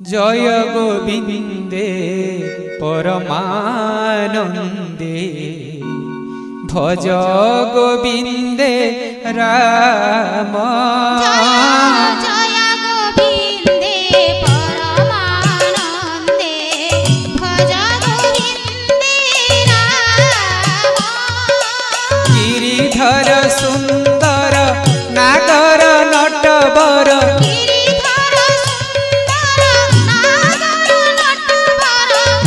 जय गोविंदे परमानंदे भज गोविंदे राम। जय गोविंदे परमानंदे भज गोविंदे राम। गिरिधर सुंदर नागर नटवर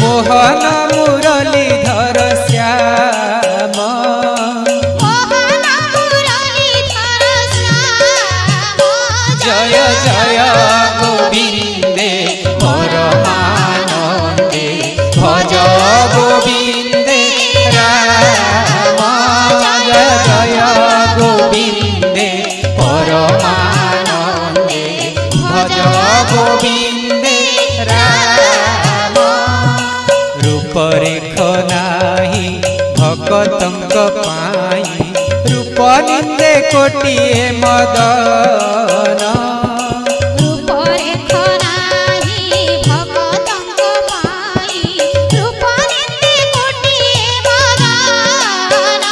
मोहन मुरलीधर श्याम। मोहन मुरलीधर श्याम। जय जय गोविंदे परमानंदे भज गोविंदे राम। जय जय गोविंदे परमानंदे भज गोविंदे राम। रूपरेख नाही भगतंक पाई रूप निंदे कोटिए मदन। रूपरेख नाही भगतंक पाई रूप निंदे कोटिए मदन।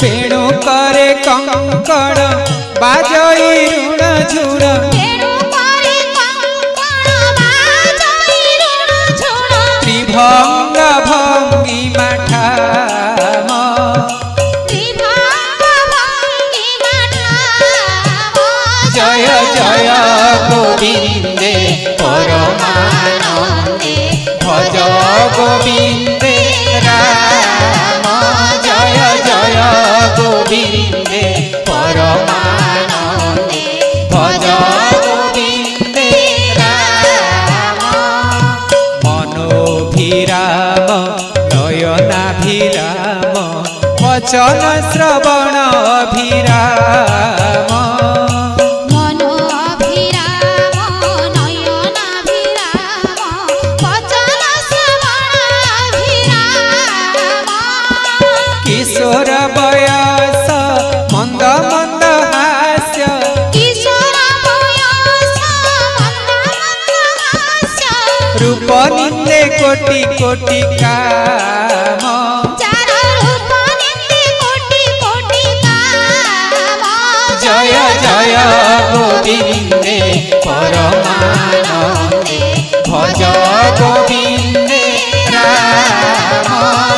वेणु करे कंकण बाजई ऋण झुण त्रिभंग भंगी मठाम। जय जय गोविंदे परमानंदे भज गोविंदे राम। जय जय गोविंदे परमानंदे भज गोविंदे राम। मनोभिराम नयनाभिराम वचन श्रवण अभिराम। मनो अभिराम नयनाभिराम वचन श्रवण अभिराम। किशोर बयस मंद मंद हास्य किशोर बयस मंद मंद हास्य। रूप निंदे कोटि कोटि काम। चार रूप निंदे कोटि कोटि काम। जय जय गोविंदे परमानंदे भज गोविंदे राम।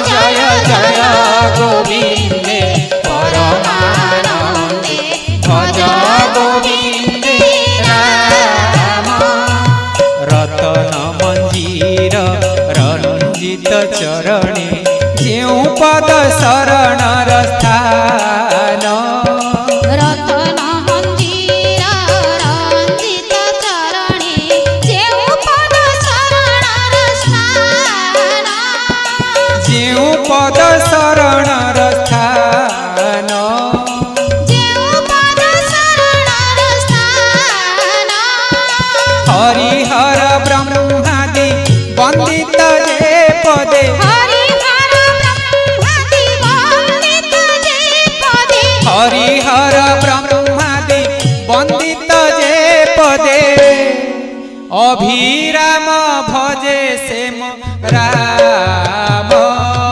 जय जय गोविंदे परमानंदे भज गोविंदे राम। रतन मंजीर रंजित चरणे जेउ पद शरणर स्थान। रतन मंजीर रंजित चरणे जेउ पद शरणर स्थान। जेउ पद शरणर स्थान। जेउ पद शरणर स्थान। हरिहर ब्रह्मादि वंदित जे पदे हरिहर ब्रह्मादि वंदित जे पदे। हरिहर ब्रह्मादि वंदित जे पदे अभिराम भजे से राम।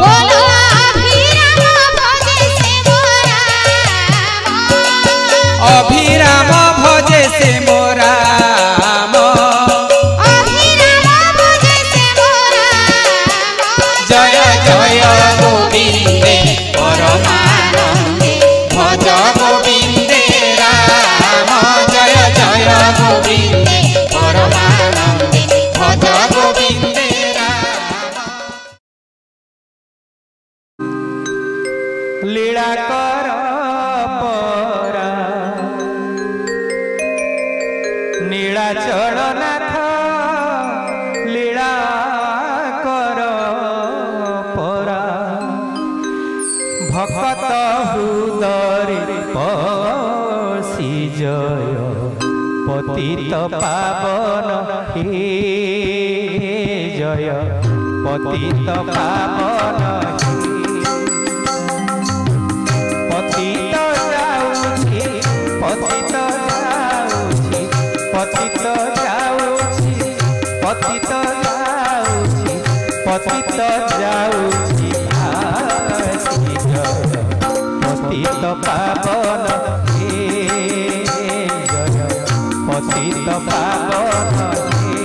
बोलो अभिराम भजे से राम। अभिराम भजे से राम। अभिराम भजे से राम। जय जय गोविंदे परमानंदे भज गोविंदे राम। जय जय गोविंदे परमानंदे भज गोविंदे राम। लीला कर परा नीलाचल नाथ लीला कर परा भक्त हृदय पसी जय पतित पावन हे जय पतित पावन पतित जाऊछि पतित जाऊछि पतित जाऊछि पतित जाऊची पतित जाऊची भासी जय पतित पावन हे जय पतित पावन हे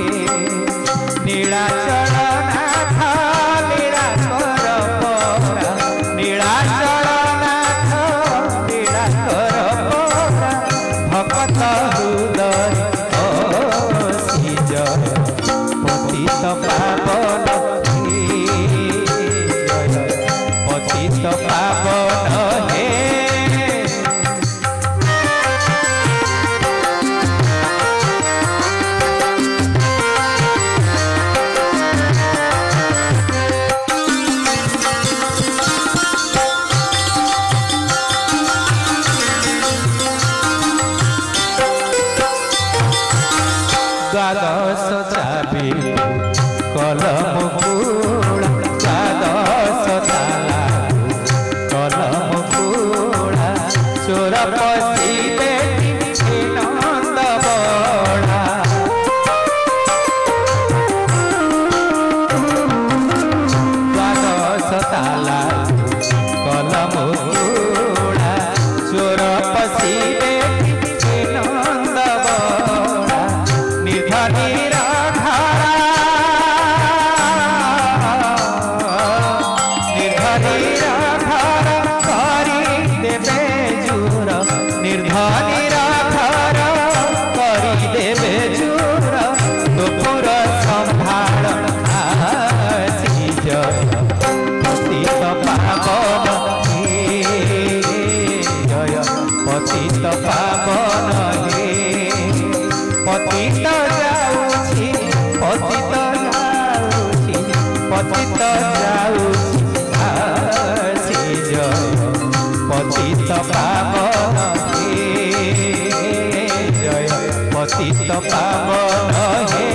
नीलाचल नाथ लीलाकर परा नीलाचल नाथ लीलाकर परा भक्त हृदय बसी जय पतित पावन हे जय पतित पावन हे द्वादश चाबी कलम कूड़ा द्वादश ताला कलम कूड़ा चोर पसी बेटी नंद बड़ा द्वादश ताला कलम कूड़ा चोर पसी बेटी नंद बड़ा निर्धनीर धारा निर्धनीर धारा करी देवे जूर निर्धनीर धारा करी देवे जूर दुपुर संभाल आसी जय पतित पावन हे जय पतित पावन हे पतित जाऊची पतित जाऊची पतित जाऊची भासी जय पतित पावन हे जय पतित पावन हे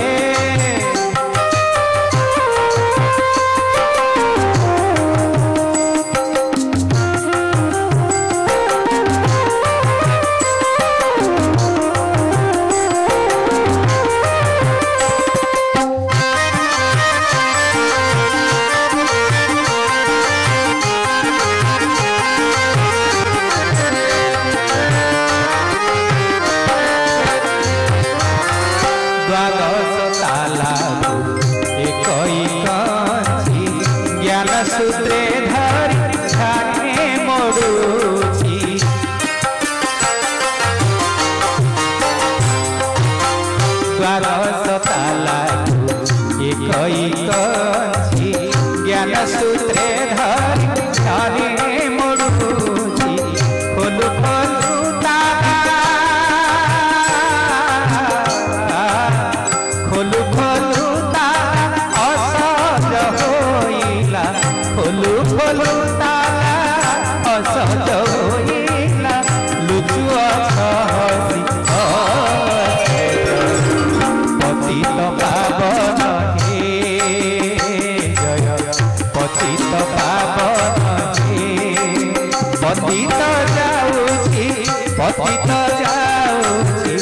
द्वादश ताला एक कांची ज्ञान सूत्रे धरी ध्याने मोड़ुची द्वादश ताला एक कांची ज्ञान सूत्रे धरी ध्याने मोड़ुची खोलु खोलु खोलु खोलु ताला असज होइला खोलु खोलु ताला असज होइला लुचुआ हसी पतित पावन हे जय पतित पावन हे पतित जाऊची पतित जाऊची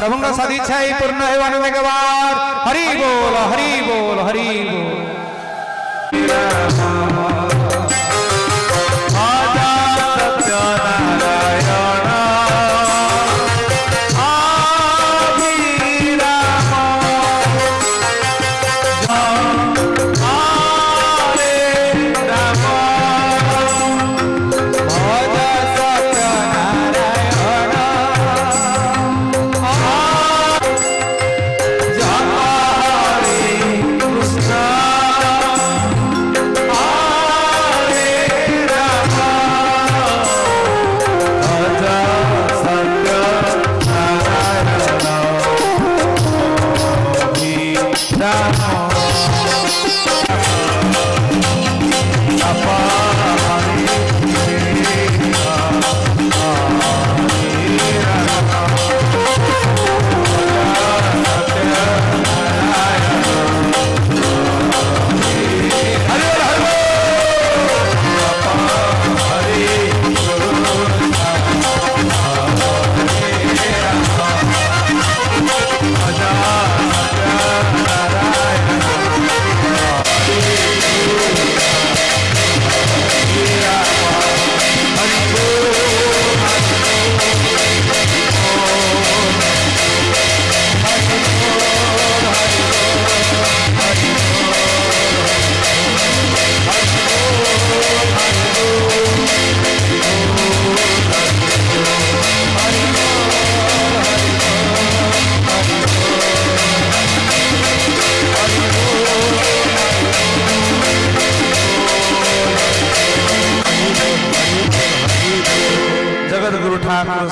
प्रभु का सदी इच्छा ही पूर्ण होने के बाद हरि बोल हरि बोल हरि बोल।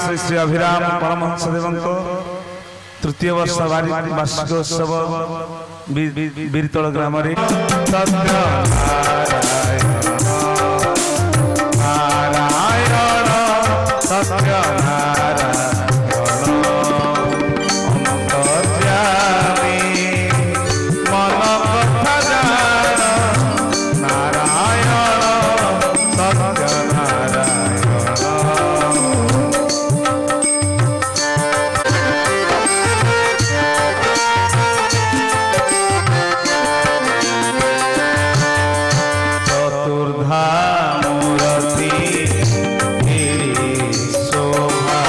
श्री श्री अभिराम परमहंस देव तृतीय वर्ष वार्षिकोत्सव बीरतल ग्राम मूर्ति शोभा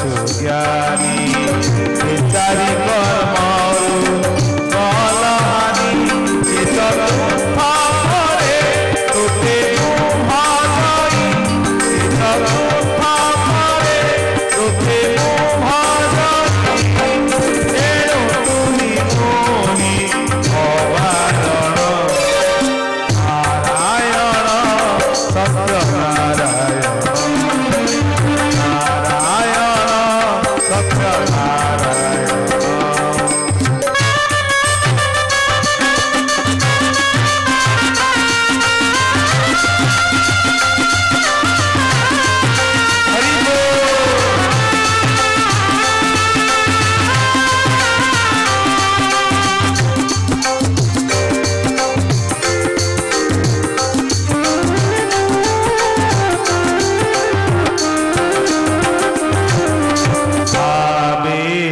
सुज्ञानी विचारी कर्मरु कलहानी चित दुःखरे तुते मुहजई चित दुःखरे तुते मुहजई एणु तुहि मोहि भवारण नारायण सत्य नारायण Amen.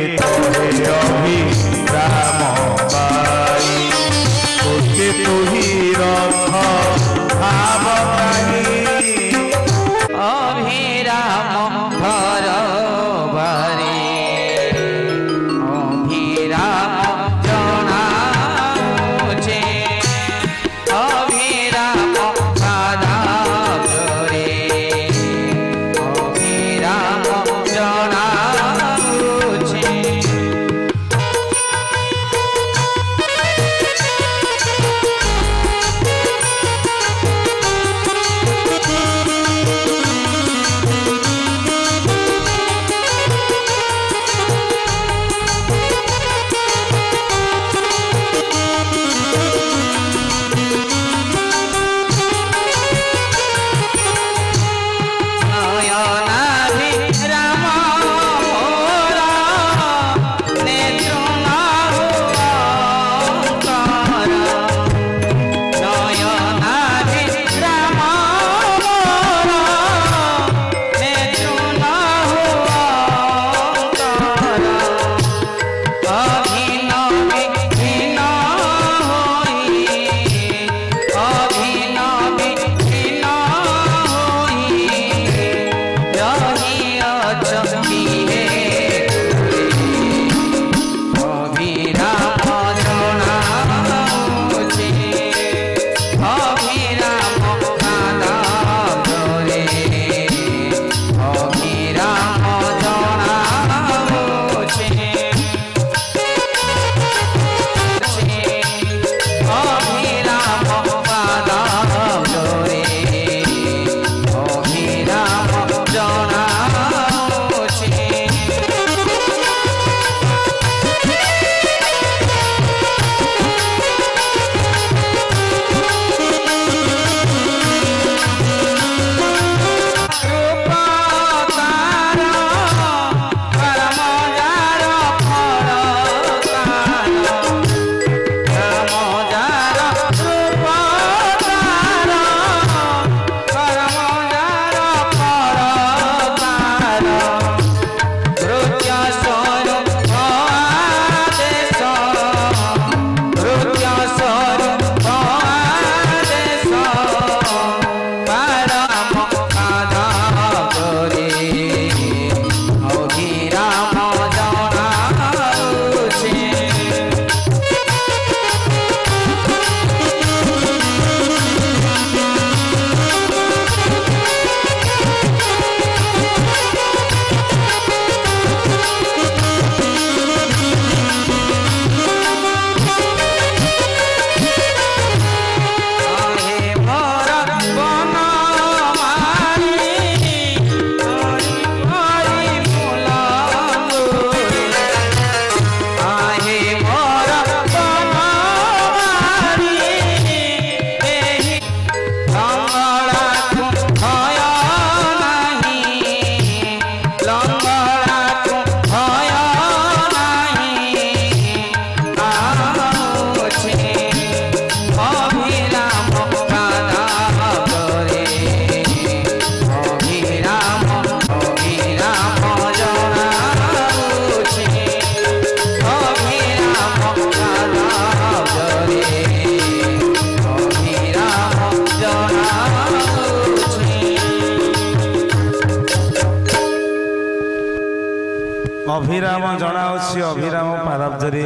अभिराम जनाऊँच अभिराम पाराब्जरे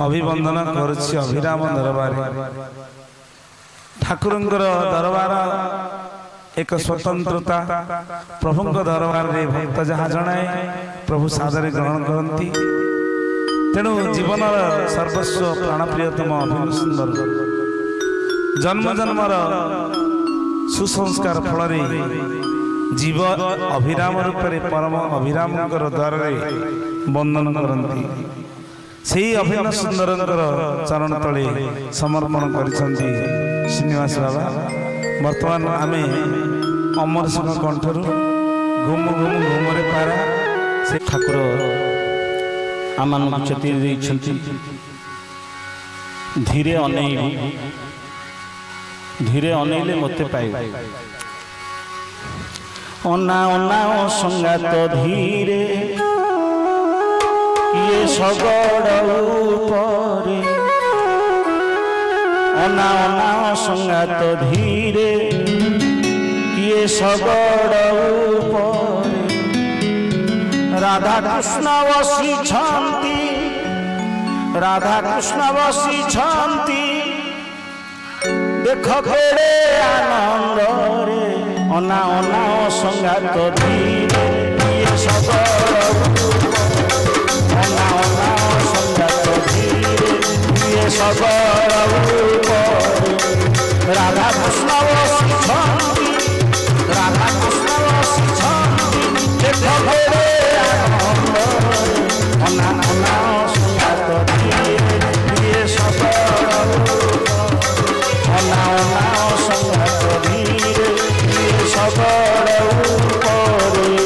अभिवंदन करुच्ची अभिराम दरबार ठाकुरंकर दरबार एक स्वतंत्रता प्रभु दरबार रे भक्त जहाँ जनाए प्रभु सादरे ग्रहण करती तेणु जीवन सर्वस्व प्राणप्रियतम अभिनव सुंदर जन्म जन्मर सुसंस्कार फल जीव अभिराम रूप में परम अभिराम द्वार वंदन करती से अभिनव सुंदर चरण तले समर्पण कर श्रीनिवास बाबा वर्तमान आम अमर सिंह कंठर घुम घुम घुमरे पारा से ठाकुर आम चेती धीरे अनैले मते पाए अना अना संगात धीरे ये सगड़ ऊपरे अना अना संगात धीरे ये सगड़ ऊपरे राधा कृष्ण बसी छांती राधा कृष्ण बसी छांती देख केड़े आनंद रे अना अना संगात धीरे ये सगड़ अना अना संगात धीरे ये सगड़ राधा कृष्ण बसी छांती राधा कृष्ण बसी छांती देख केड़े आनंद अना अना संगात धीरे ये सगड़ अना अना संगात धीरे ये सगड़ ऊपरे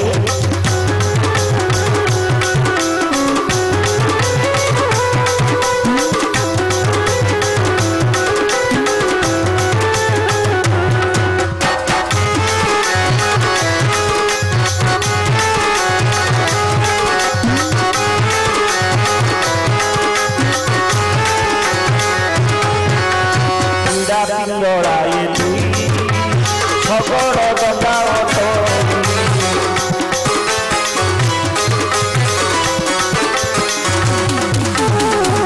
पिंडराए दुई सगड़ गंगावत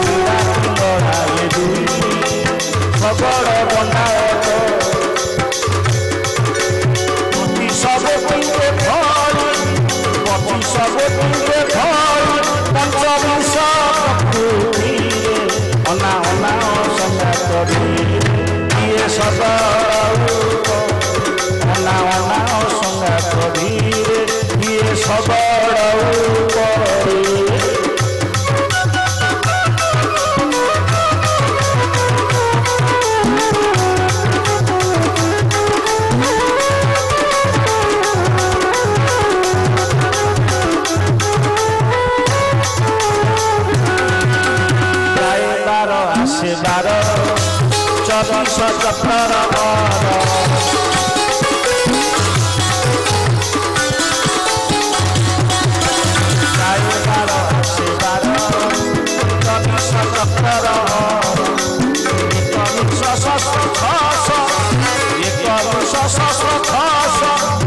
पिंडराए दुई सगड़ गंगावत पति सब पिंडे भरी पति सब पिंडे भरी पंचविंश प्रकृति अना अना संगात ये सगड़ अना अना संगात धीरे ये सगड़ ऊपरे बार आसे बार 24 चक्र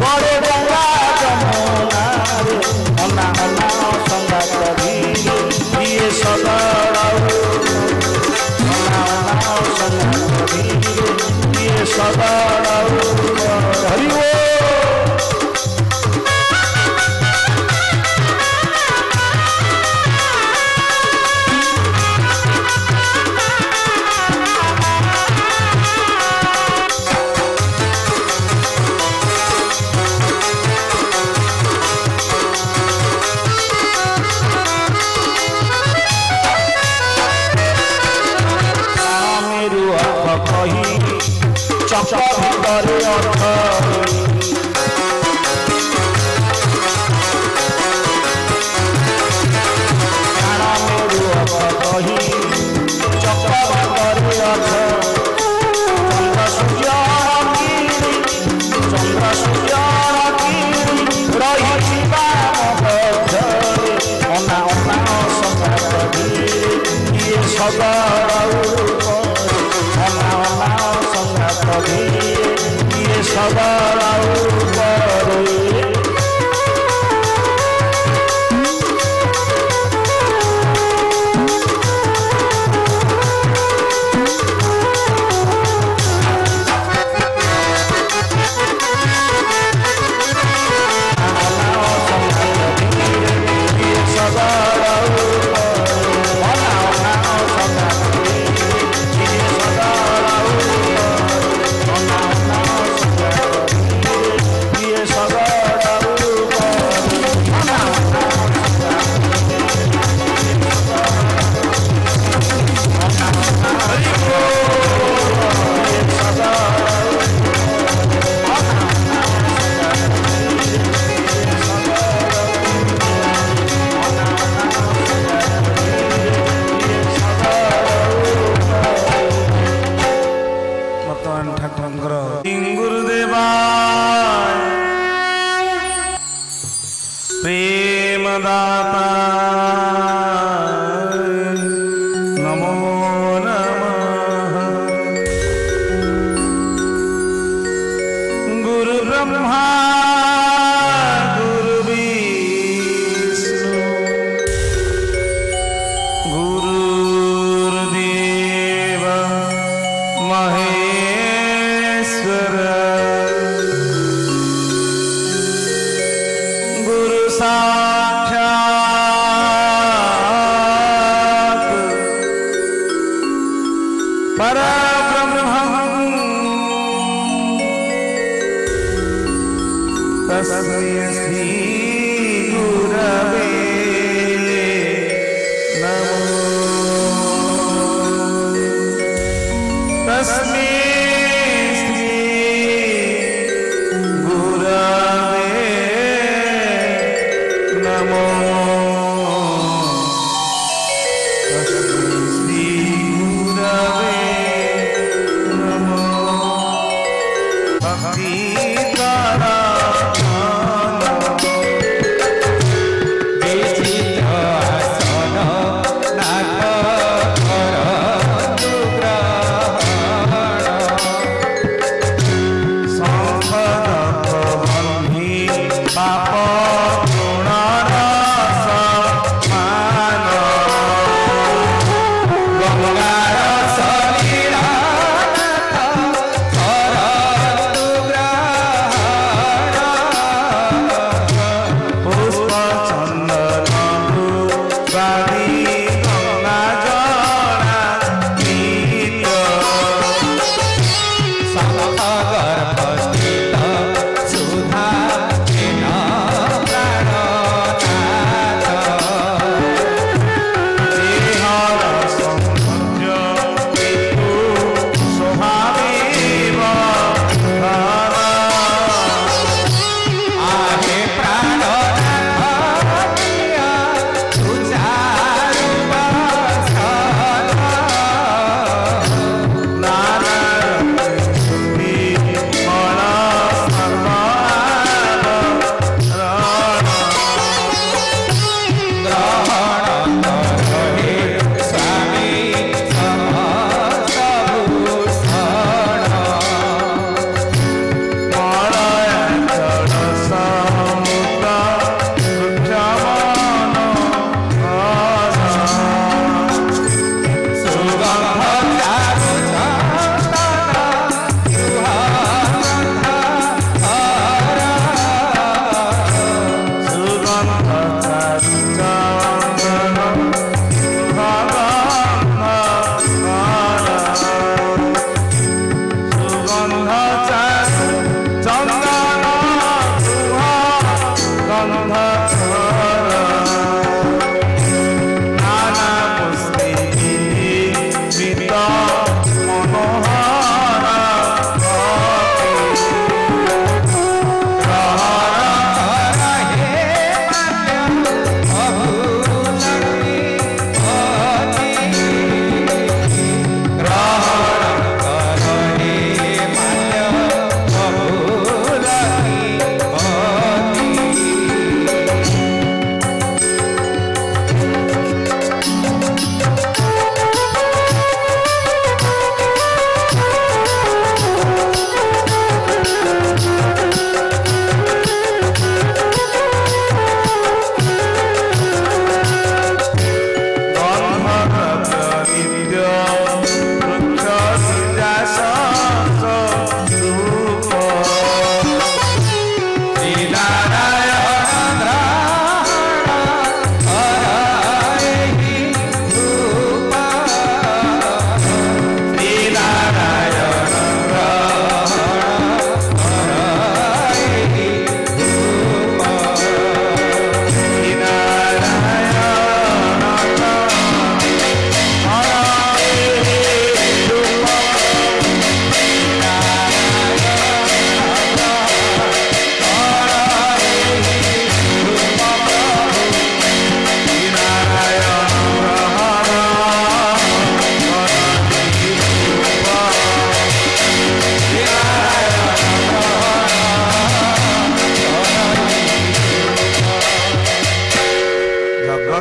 बड़े गंगा जमुना अना अना संगात धीरे ये सगड़ अना अना संगात धीरे ये सगड़ हरि चक भीतर अर्थ कही चक भीतर अर्थ चंद्र सूर्य रही अना अना संगात धीरे ये सगड़ अना अना संगात धीरे ये सगड़ ऊपरे नमो नमः। गुरु ब्रह्मा गुरु विष्णु गुरुर्देव महेश्वर गुरु साक्षात्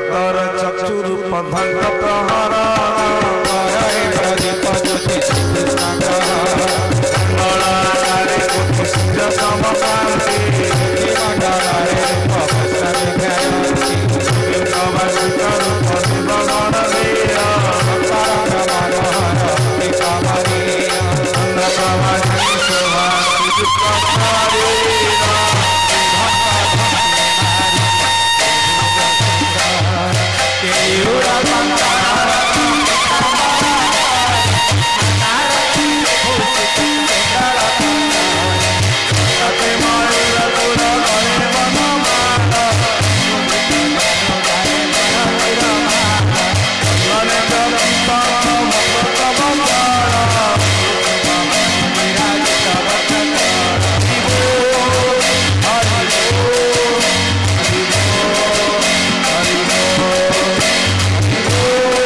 ଜଗତର ଚକ୍ଷୁରୂପଧଙ୍କ ପ୍ରହରଣ ହରେ ପ୍ରଦୀପ ଜ୍ୟୋତି ମଙ୍ଗଳାକାରେ କୋଟି ସୂର୍ଯ୍ୟ ସମକାନ୍ତି ମଣ୍ଡଳରେ ରୂପ ବସ୍ତ୍ର ବିଖ୍ୟାତି ଲିଙ୍ଗବାସିତ ରୂପ ଶିବଗଣ ବୀର ମନୋହର କମନୀୟ ଚନ୍ଦ୍ରପ୍ରଭାସି ଶୋଭା ଶ୍ରୀଯୁକ୍ତ ଶରୀର କେୟୁର ସତେ ମଳିର ତୁର ଗଳେ ବନମାଳ ଅନେକ ବିପଦ ଭକ୍ତ ବନ୍ଦଳ ବିରାଜିତ ହରି ବୋ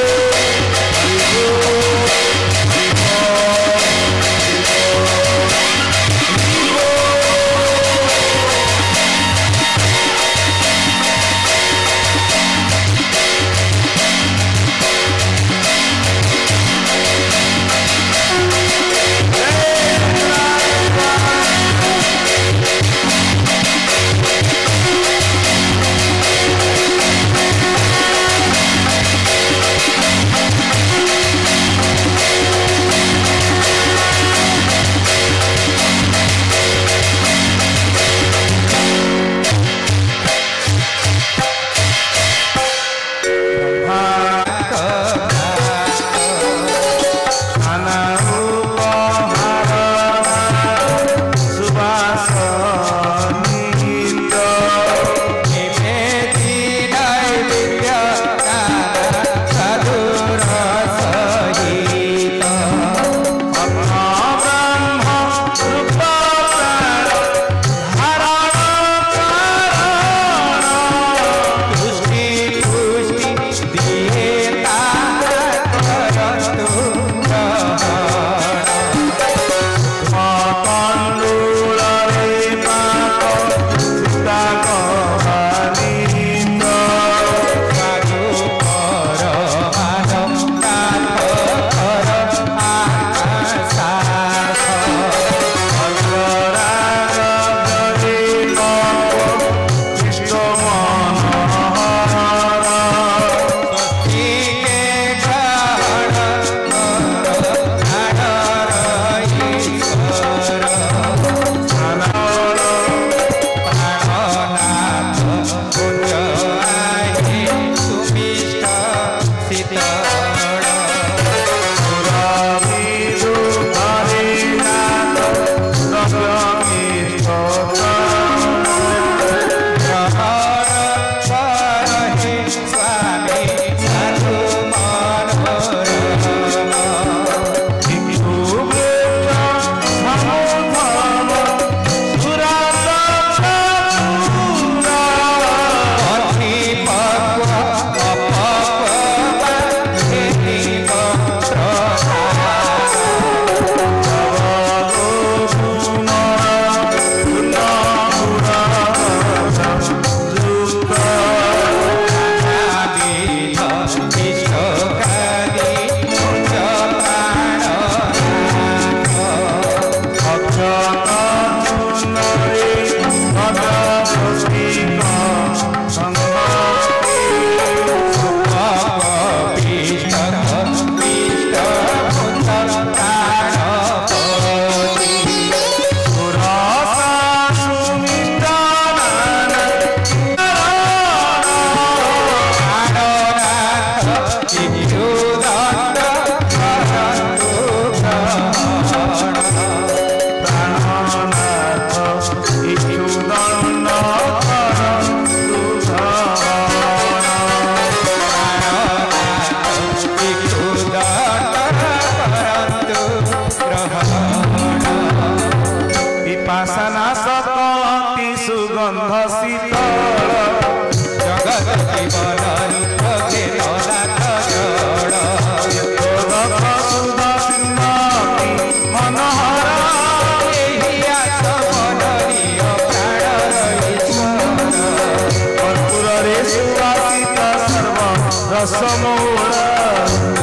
रसमूल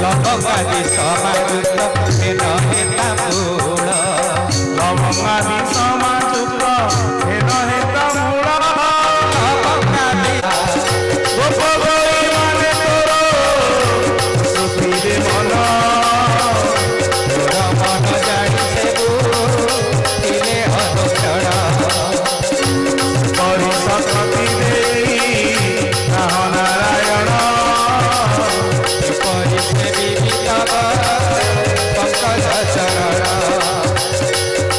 लवंगादि समायुक्त हेन हेतामूल लवंगादि समायुक्त हेन हेतामूल लवंगादि गोपगोई माने तोर सुखीरे मन तोर मन जानी सेबु तिले अनुक्षण परिशक्ति देई नारायण परिसेवी तव पंकज चरण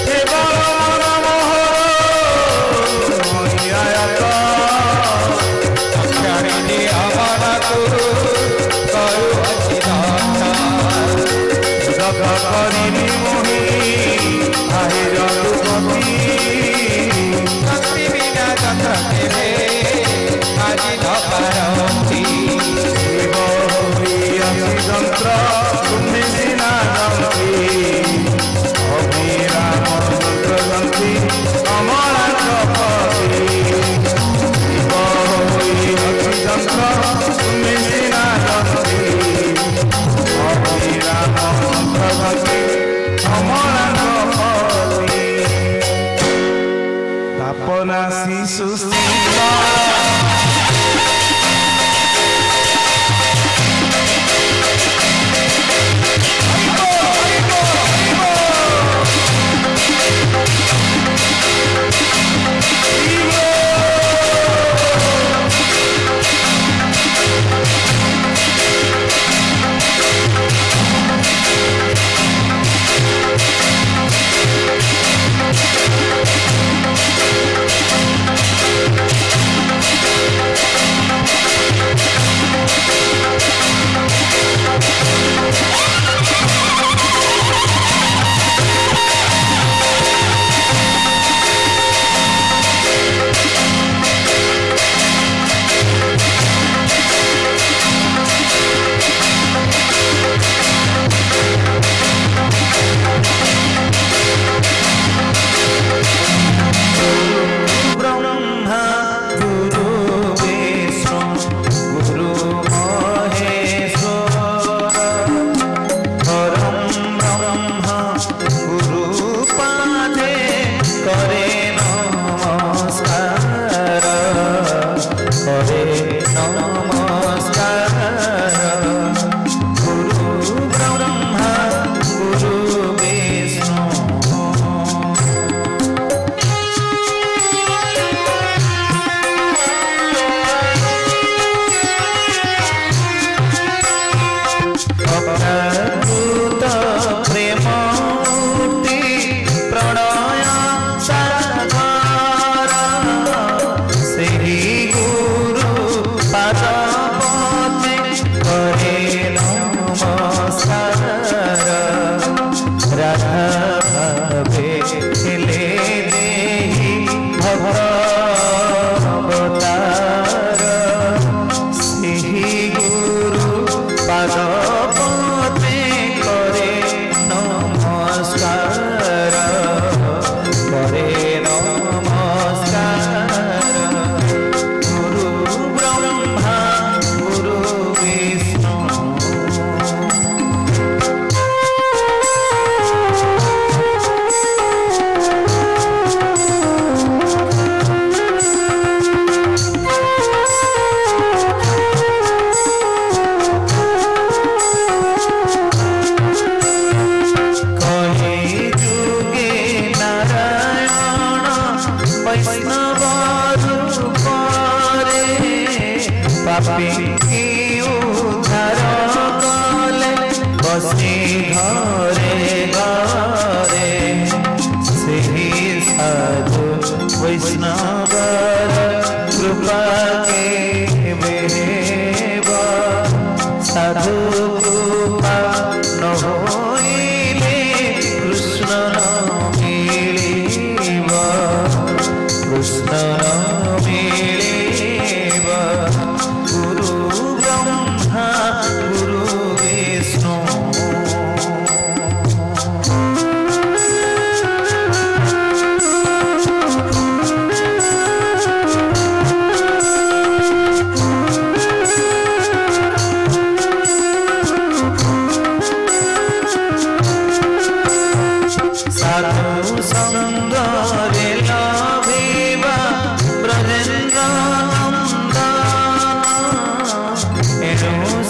केवल मन मोहर मनियायत क्षणिनी अमन गुरु करु जग करिनी मोहि আহিर दुपति भक्ति बिना जत तेरे आदि न पारती शिव होई यंत्र तुम्हें सिना जंती अभिराम मंत्र जंती कमला चपति शिव होई यंत्र तुम्हें सिना जंती अभिराम मंत्र जंती कमला चपति तापना शिशु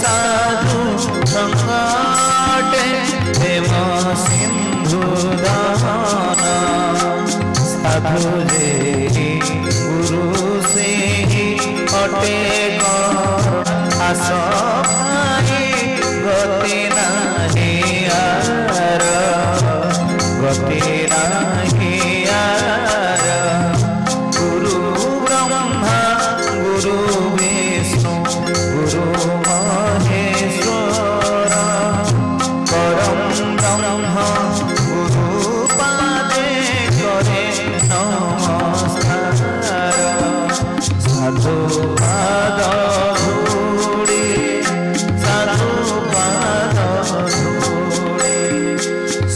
साधु संकटे प्रेम सिंधु दान साधु जे गुरु से अटे आस गति नाही यार गति नाही यार गुरु ब्रह्मा गुरु विष्णु गुरु महेश्वर परम ब्रह्म गुरु पादे करे नमस्कार साधु पाद धूड़ी साधु पाद धूड़ी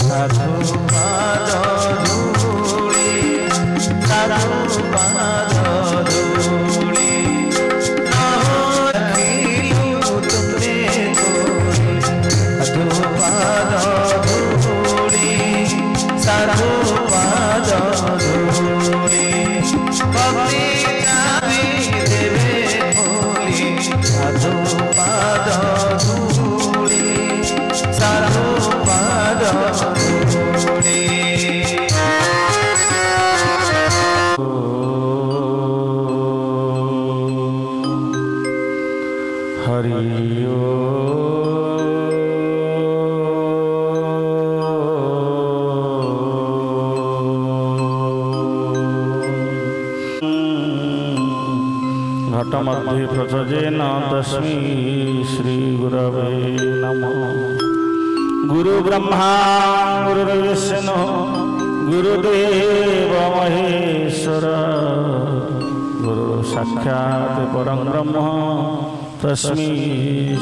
साधु पाद धूड़ी साधु पाद धूड़ी तुमने साधु पाद धूड़ी साधु पाद धूड़ी देवे बोली साधु पाद धूड़ी साधु पाद धूड़ी हरि घटमध्ये प्रसजेन तस्मै श्री गुरवे नमः। गुरु ब्रह्मा गुरुर्विष्णु गुरुदेव महेश्वर गुरु साक्षात् परं ब्रह्म तस्मै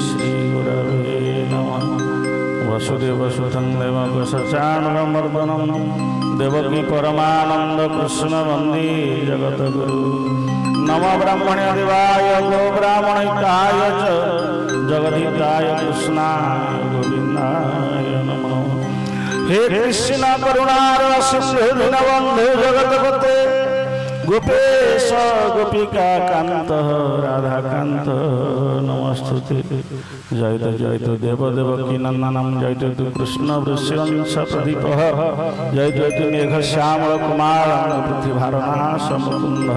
श्री गुरवे नमः। वसुदेव सुतं देवं सचाननमर्दनं देवकी परमानंद कृष्ण वन्दे जगद्गुरु। नमो ब्रह्मणे देवाय गो ब्राह्मणिकाय च जगदीताय कृष्णाय गोविन्दाय नमः। हे कृष्ण करुणा सिंधु दीनबन्धु जगत्पते गोपेश गोपिका कांत राधा कांत नमस्तुते। जयतु जयतु देव देवकी नंदनम जयतु तु कृष्ण वृषंस प्रदीप जयतु जयतु मेघ श्यामल कुमार पृथ्वीभारनाश मुकुंद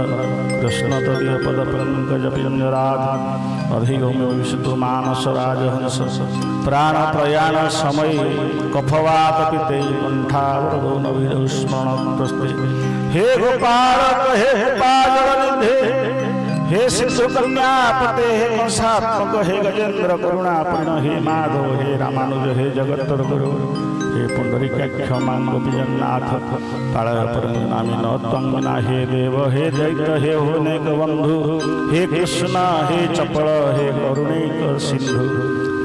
कृष्ण तदीय पद पंकज पिंजराध अधिगम्य विशुद्ध मानस राजहंस प्राण प्रयाण समय कफवात पिते कंठावरदो नवीर स्मरण प्रस्ते। हे गोपाल हे पाजलनिधे हे शिशु कन्यापते हे कंसात्मक हे गजेन्द्र करुणापूर्ण हे माधव हे रामानुज हे जगत्तर गुरु हे पुंडरीकाक्ष मां गोपीजन्नाथ पालय परनामी नत्वंगना हे देव हे दैत्य हे होनेक बंधु हे कृष्ण हे चपल हे करुणैक सिंधु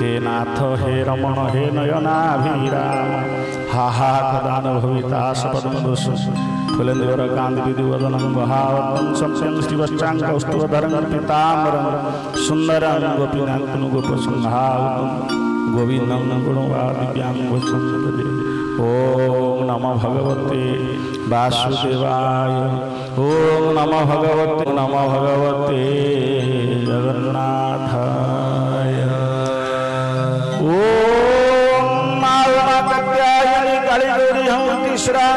हे नाथ हे रमण हे नयनाभिराम हा हा कदान भविता सपद्मदोष फुलेन्द्र कांत विधिवदनं वहावतं सत्यं श्रीवच्चाङ्गौस्तुवधरं पीताम्बरं सुन्दरं गोपीनाथं गोपसंहावतं गोविन्दं गुणवादिव्यां वसुन्दरे। ॐ नमो भगवते वासुदेवाय ॐ नमो भगवते जगन्नाथाय ॐ मातत्यायनि कालिगौरी हं तीसरा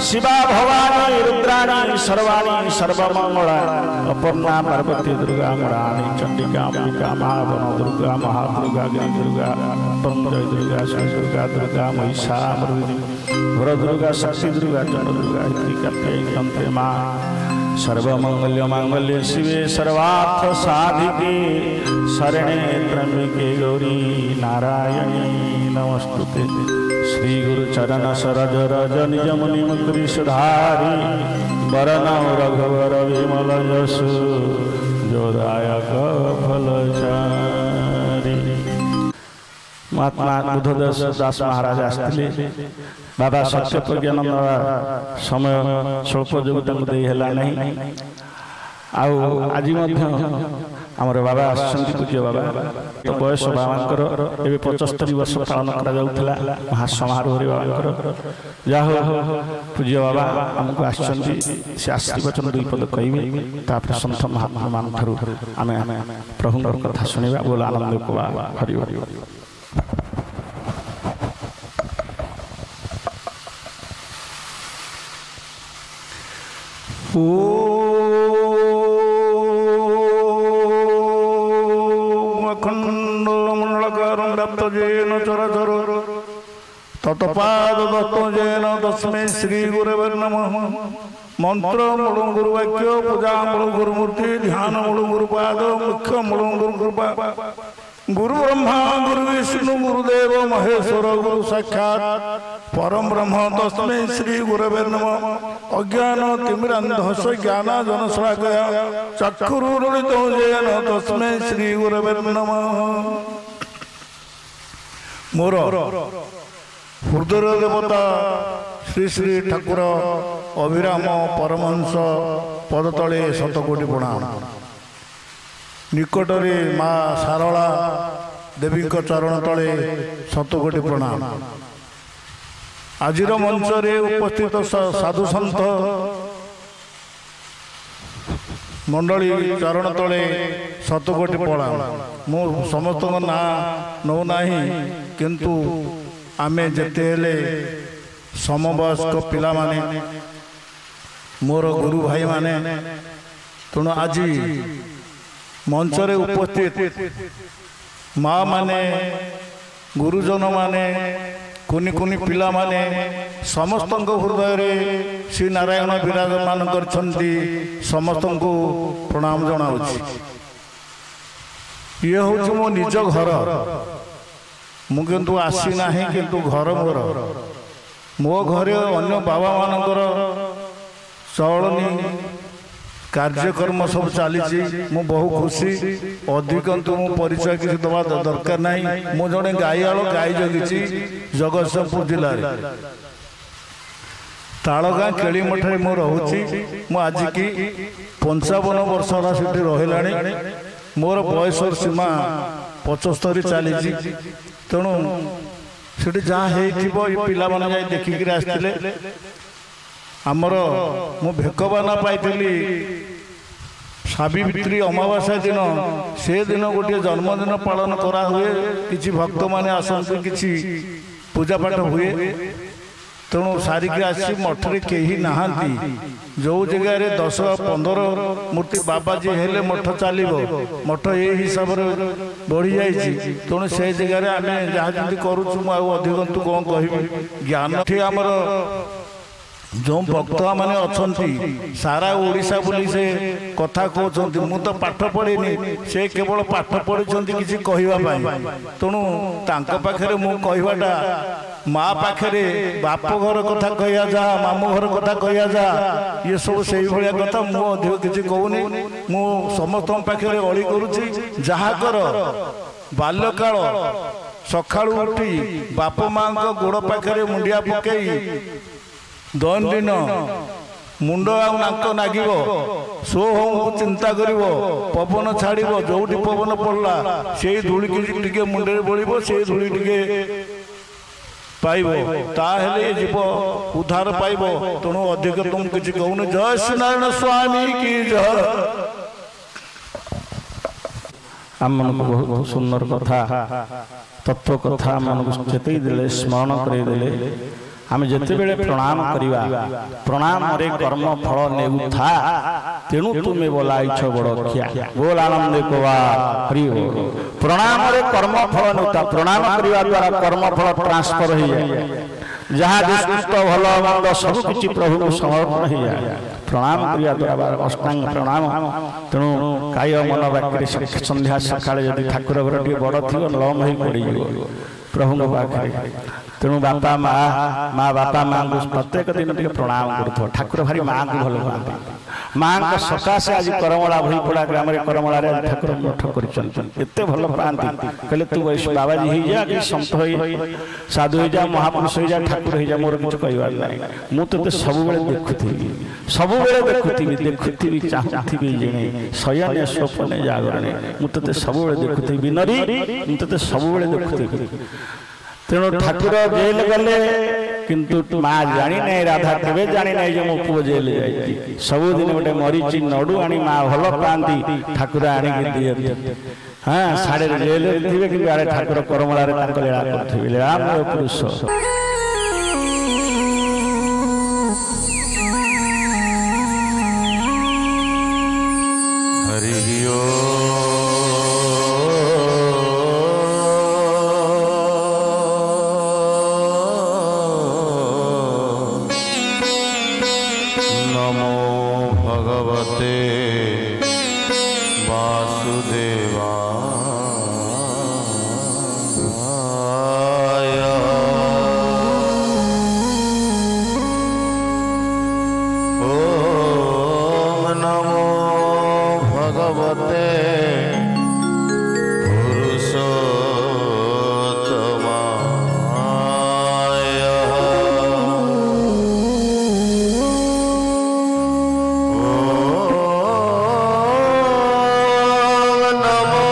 शिवा भवानी रुद्राणी सर्वाणी सर्वमंगला अपर्णा पार्वती दुर्गा मराणी चंडिका अंबिका महावन दुर्गा महादुर्गा ज्ञान दुर्गा पंजय दुर्गा श्री दुर्गा दुर्गा महिषामर्दिनी वर दुर्गा शक्ति दुर्गा चंड दुर्गा कात्यायनी मां सर्वमंगल्य मांगल्य शिवे सर्वार्थ साधिके शरणे त्र्यंबके गौरी नारायणी नमस्तुते। श्री गुरु चरण सरोज रज निज मुनि मुकुरि सुधारी वरनौ रघुवर विमल यशु जोदायक फलचारी। महात्मा बुद्धदास दास महाराज आसथिले बाबा सत्य प्रज्ञानंद समय स्वल्प जोगु तांको देई हेला नहीं। आज ଆମର ବାବା ଆସୁଛନ୍ତି ପୂଜ୍ୟ ବାବା। ତ ବୟସ ବାବାଙ୍କର ଏବେ 75 ବର୍ଷ ପାଳନ କରାଯାଉଥିଲା ମହାସମାରୋହରେ ବାବାଙ୍କର। ଯାହା ହଉ ପୂଜ୍ୟ ବାବା ଆମକୁ ଆସିଛନ୍ତି, ସେ ଆଶୀର୍ବଚନ 2 ପଦ କହିବେ, ତାପରେ ସନ୍ଥ ମହାତ୍ମାମାନଙ୍କ ଠାରୁ ଆମେ ପ୍ରଭୁଙ୍କର କଥା ଶୁଣିବା। ବୋଲ ଆନନ୍ଦ କୁମାର ହରି ହରି। अखण्डमण्डलकारं व्याप्तजेन चराचर तत्पाद दत्तजेन तस्मै श्रीगुरवे नमः। मंत्र मूल गुरुवाक्य, पूजा मूल गुरुमूर्ति, ध्यान मूल गुरुपाद, मुख्य मूल गुरुकृपा। गुरु ब्रह्मा गुरु विष्णु गुरुदेव महेश्वर गुरु साक्षात् परम ब्रह्म तस्मै श्री गुरवे नमः। अज्ञान तिमिरान्धस्य ज्ञानाञ्जनशलाकया चक्षुरुन्मिलितं येन तस्मै श्री गुरवे नमः। मोर हृदय देवता श्री श्री ठाकुर अभिराम परमहंस पदतले शतकोटि प्रणाम। निकटरे माँ सारला देवी चरण तले शतकोटि प्रणाम। आजिर मंचरे उपस्थित साधु सन्त मंडली चरण तले शतकोटि प्रणाम। मु समस्त ना नौ नाही, किंतु आमे जेते हेले समवयस्क पिला माने मोर गुरु भाई माने, तेणु आज मंचरे उपस्थित माँ माने, गुरुजन माने, कुनी कुनी पिला माने समस्त हृदय रे श्री नारायण विराजमान करछंती। समस्त को प्रणाम जनाउछि। ये हूँ मो निज घर, मु किंतु आसी नाही, किंतु घर मोर। मो घरे अन्य बाबा मानकर चलनी कार्यक्रम सब चली। मु बहु खुशी। अधिक मु परिचय किसी दवा दरकार नहीं। मु जड़े गाईआल गाई जगिची जगतसिंहपुर जिले तालगाँ केली मठे मु रोची। मु आज की 55 वर्ष सेठी रहिलाणी। मोर बयस सीमा 75 चली। तेणु सेठी जहाँ हो पिला माने जाई देखिक आसते। आमर मु भेकबाना पाइली सावित्री अमावास्या दिन। से दिन गोटे जन्मदिन पालन करा हुए, किसी भक्त माने आसते, किसी पूजा पाठ हुए। तेणु सारिकी आसी मठरे कहीं नहांती। जो जगह 10-15 मूर्ति बाबाजी हेले मठ चलो। मठ ये हिसाब से बढ़ी जाइए। तेणु से जगह आम जहाँ जमी करुचु अधिक कौन कह ज्ञान आमर जो भक्त मैंने अच्छा सारा ओडिशा बुली से कथा कहते। मु तो पाठ पढ़ेनी, से केवल पाठ पढ़ी किसी कहवाई। तेणु पाखे मु कहवाटा माँ पाखे बाप घर कथा कह जा, मामू घर कथा कह जा, ये सब से भाया कथा। मु अधिक किसी कहूनी। मु समस्त पाखे अली करुच्ची। जहाँ कर बाल्यकाल सकाळु उठी बाप माँ गोड़ पाखे मुंडिया पकई दैनंदिन मुंड नाक नागिब, सो हो चिंता करिब, पवन छाड़िब। जोटी पवन पड़ला से धूली टिके मुंडे बोलिब, से धूली टिके पाइब, ताहेले जीव उद्धार पाइब। तेणु अधिक तुम किसी कहून। जय श्री नारायण स्वामी की जय। आम मन को बहुत सुंदर कथा तत्व कथा मन को चेतई देले, स्मरण करे देले। आम जिते बेले प्रणाम करिवा, प्रणाम रे कर्म फल नेउथा। तेणु तुम्हें बोलाइछ बड़खिया। बोल आनंद कुमार हरि बोल। प्रणाम रे कर्म फल नेउथा। प्रणाम करिवा द्वारा कर्म फल ट्रांसफर हो जाए। जहाँ दुष्ट भल मंद सब किछि प्रभु को समर्पण हो जाए। प्रणाम करिवा द्वारा अष्टांग प्रणाम। तेणु काय मन वाक्य संध्या सकाळे यदि ठाकुर घर टी बड़ थी लम हो पड़ प्रभु पाखे तेणु बापा माँ बापा माँ को प्रत्येक दिन टे प्रणाम करूँ ठाकुर भारी माँ को भल पाते माँ का सकाशे आज करमला भईपड़ा ग्राम करमला ठाकुर मठ करते भल पाती कहले तू वैश्य बाबाजी हो जा कि सत हो साधु हो जा महापुरुष हो जा ठाकुर हो जा मोर कुछ कहबार ना मुझे सब देखुथी सब देखुथी चाहूथी जड़े शयने स्वप्ने जागरणे मुझे सब देखुथी बिनरी मुझे सब देखुथी तेणु ठाकुर जेल गले किंतु माँ जानी नहीं राधा केवे जानी नहीं जो मो पुओ जेल जाई सबुदिन गोटे मरीची नडू आनी माँ भल पाती ठाकुर आनिक दिए हाँ साढ़े जेल थे कि ठाकुर करमला लीला करथिबे लीलामय पुरुष हरि नमो भगवते वासुदेवाय ओम नमो भगवते पुरुषोत्तमाय ओम नमो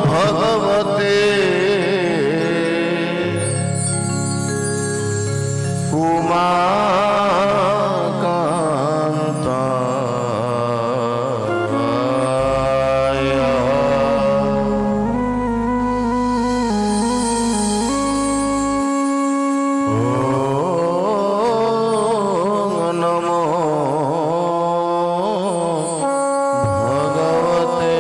भगवते उमाकान्ताय ओम नमो भगवते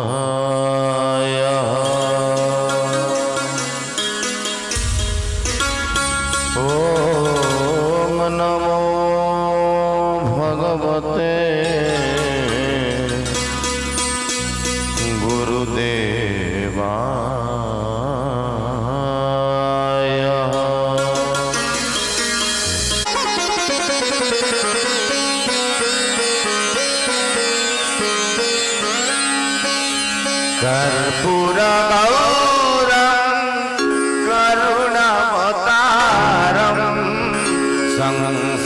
रमानाथाय ओम नमो भगवते गुरुदेवाय कर्पूरगौरं करुणावतारं संसारसारं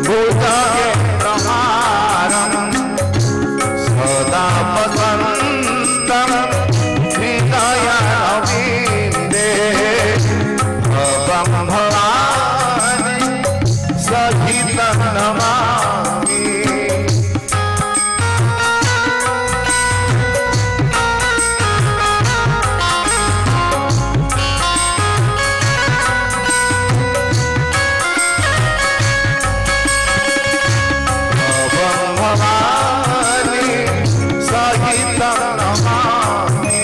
भूतप्रहारं सदा वसन्तं हृदयरविन्दे भवं भवानि सहितं नमामि भवानी सहितं नमामि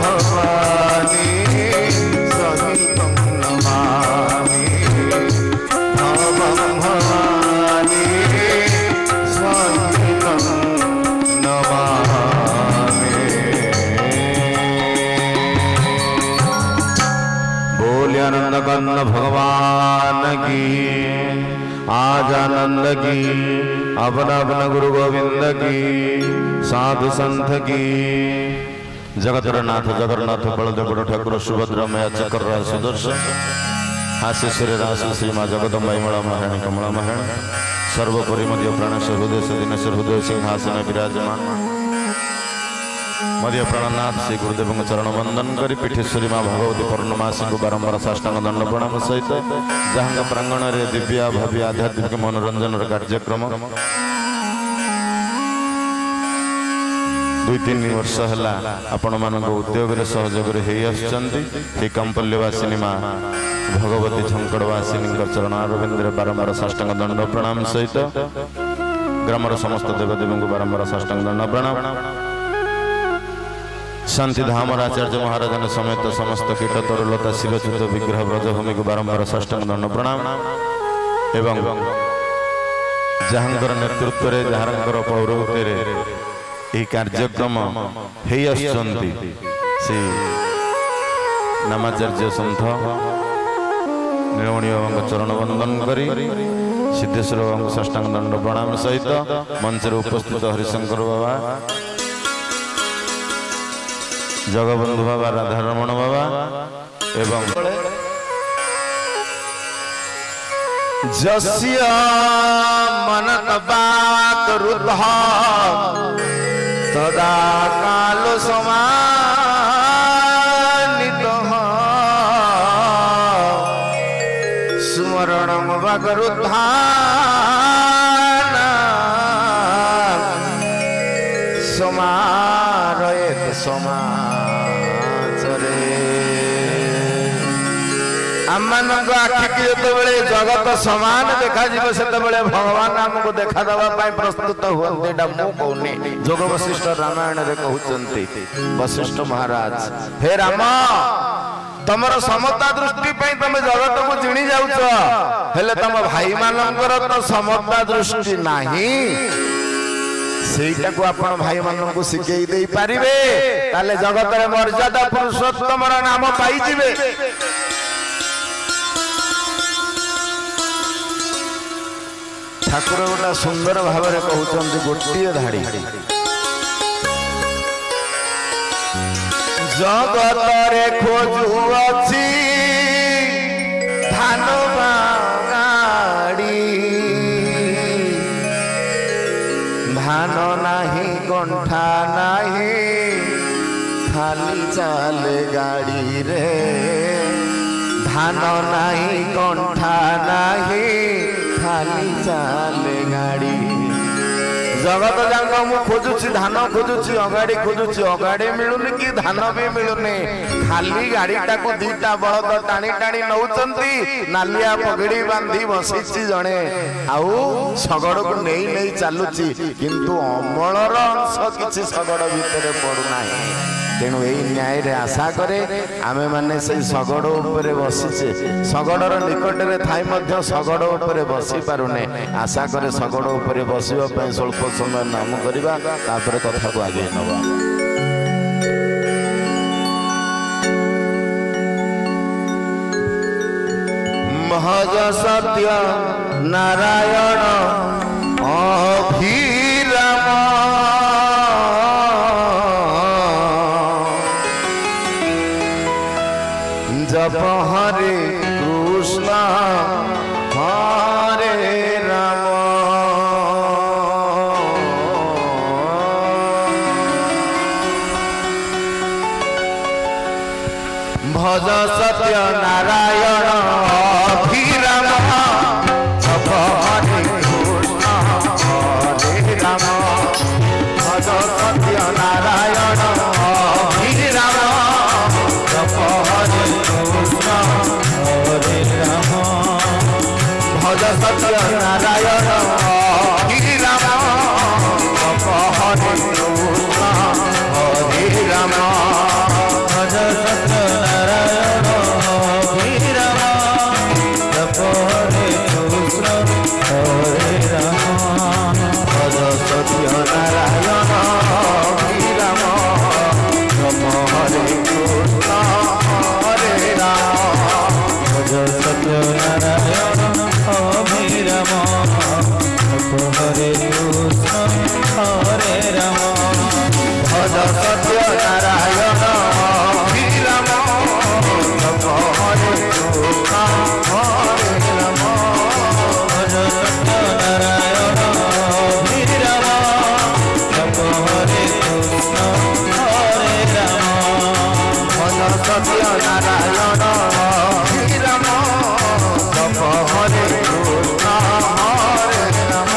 भवानी सहितं नमामि भवानी सहितं नमामि बोले आनंद कंद भगवान की आज आनंद की अपना अपना गुरु गोविंद की साधु संत की जगतरनाथ जगन्नाथ बलदेव ठाकुर सुभद्रा मैया चक्र सुदर्शन हास्य श्री रास श्री माँ जगदम्बाई मणा महाराणी कमला महाराणी सर्वोपरि मध्य प्राण से हृदय से दिन से हृदय सिंहासन विराजमान मध्य प्राणनाथ श्री गुरुदेव चरण वंदन कर पीठेश्वरी माँ भगवती पूर्णमासी को बारंबार साष्टांग दंड प्रणाम सहित जहाँ प्रांगण में दिव्या भव्य आध्यात्मिक मनोरंजन कार्यक्रम 2-3 वर्ष है आपण मान उद्योग सहयोग ही कंपल्यवासिनी माँ भगवती झंकड़वासिनी चरण अरविंद बारंबार साष्टांग दंड प्रणाम सहित ग्रामर समस्त देवदेवी को बारंबार साष्टांग दंड प्रणाम शांति धाम आचार्य महाराजन समेत समस्त कीट तरुलता शिवच्युत विग्रह ब्रजभूमि को बारंबार साष्टांग दंड प्रणाम एवं जहांकर नेतृत्व रे जहांकर पौरोहित्य रे यह कार्यक्रम हे आसुचंती श्री नामाचार्य सन्थ नीलमणि बाबा चरण वंदन करी सिद्धेश्वर बाबा साष्टांग दंड प्रणाम सहित मंच उपस्थित हरिशंकर बाबा जगबंधु बाबा राधारमण बाबा एवं जस्य मनत बात रुद्ध तदा काल समानित स्मरणं वगरुद्धान समारयेत समाचरे आम आखि जो जगत समान देखा से भगवान आमको देखा देवा प्रस्तुत हुए कहूनी जोग वशिष्ठ रामायण रे कहते वशिष्ठ महाराज हे राम तमर समता दृष्टि तुम जगत को जिणी जाऊच हेले तम भाई मानकर तो समता दृष्टि नहीं को आपण भाई मानन को शिखई दे पारिबे ताले जगत रे मर्यादा पुरुषोत्तम नाम पाई जिवे ठाकुर गोटा सुंदर भाव में कहते गोटे धाड़ी जगत रे खोजुअछि धान गाड़ी धान नाही गंठा नाही खाली चाले गाड़ी रे धान नाही गंठा नाही खाली चाले गाड़ी जगत जाक मु खोजुची धान खोजुची अगाड़ी खोजुची अगाड़ी मिलुनी कि धान भी मिलुनी खाली गाड़ी टाको दीटा बलद टाणी टाणी नौचंती नालिया पगड़ी बांधी बसिची जणे आउ सगड़ को नहीं नहीं चालुची किंतु अमलर अंश किछि सगड़ भितरे पड़ु नाही तेणु यही न्याय रे आशा करे आमे माने से सगड़ उपरे बसिचे सगड़र निकट रे थाई मध्य सगड़ उपरे बसी पारुने आशा करे सगड़ उपरे बसिबा पई स्वल्प समय नाम करिबा तापर कथा को आगे नबा महज सत्य नारायण अभिराम जप हरे कृष्ण हरे राम भज सत्य नारायण अभिराम जप हरे कृष्ण हरे राम भज सत्य नारायण अभिराम जप हरे कृष्ण हरे राम भज सत्य नारायण अभिराम जप हरे कृष्ण हरे राम भज सत्य नारायण अभिराम जप हरे कृष्ण हरे राम भज सत्य नारायण अभिराम जप हरे कृष्ण हरे राम भज सत्य नारायण अभिराम जप हरे कृष्ण हरे राम भज सत्य नारायण अभिराम जप हरे कृष्ण हरे राम भज सत्य नारायण अभिराम जप हरे कृष्ण हरे राम भज सत्य नारायण अभिराम जप हरे कृष्ण हरे राम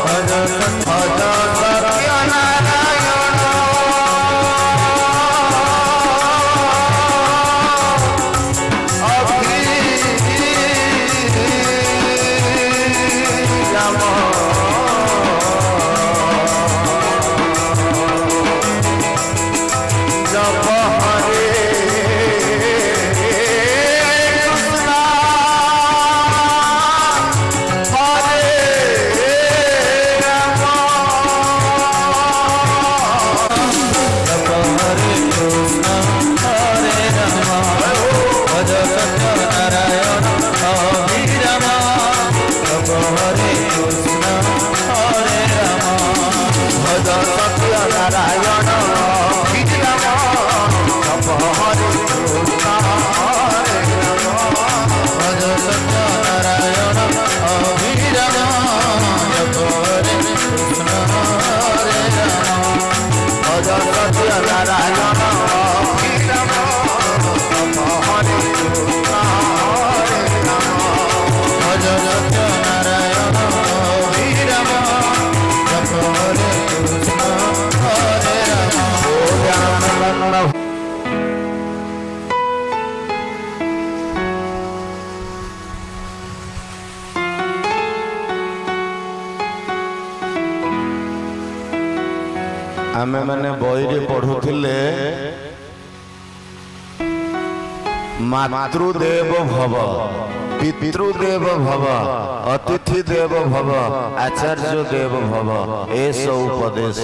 भज सत्य नारायण अभिराम जप हरे कृष्ण ନାରାୟଣ ଅଭିରାମ ଜପ ହରେ କୃଷ୍ଣ ହରେ ରାମ ଭଜ ସତ୍ୟ ନାରାୟଣ ଅଭିରାମ ଜପ ହରେ କୃଷ୍ଣ ହରେ ରାମ ଭଜ ସତ୍ୟ ନାରାୟଣ ଅଭିରାମ ଜପ ହରେ କୃଷ୍ଣ ହରେ ରାମ ଭଜ ସତ୍ୟ ନାରାୟଣ ଅଭିରାମ ଜପ ହରେ କୃଷ୍ଣ ହରେ ରାମ आमे माने बहिरे पढ़ुथिले मातृदेव भव पितृदेव भव अतिथि देव भव आचार्य देव भव एस उपदेश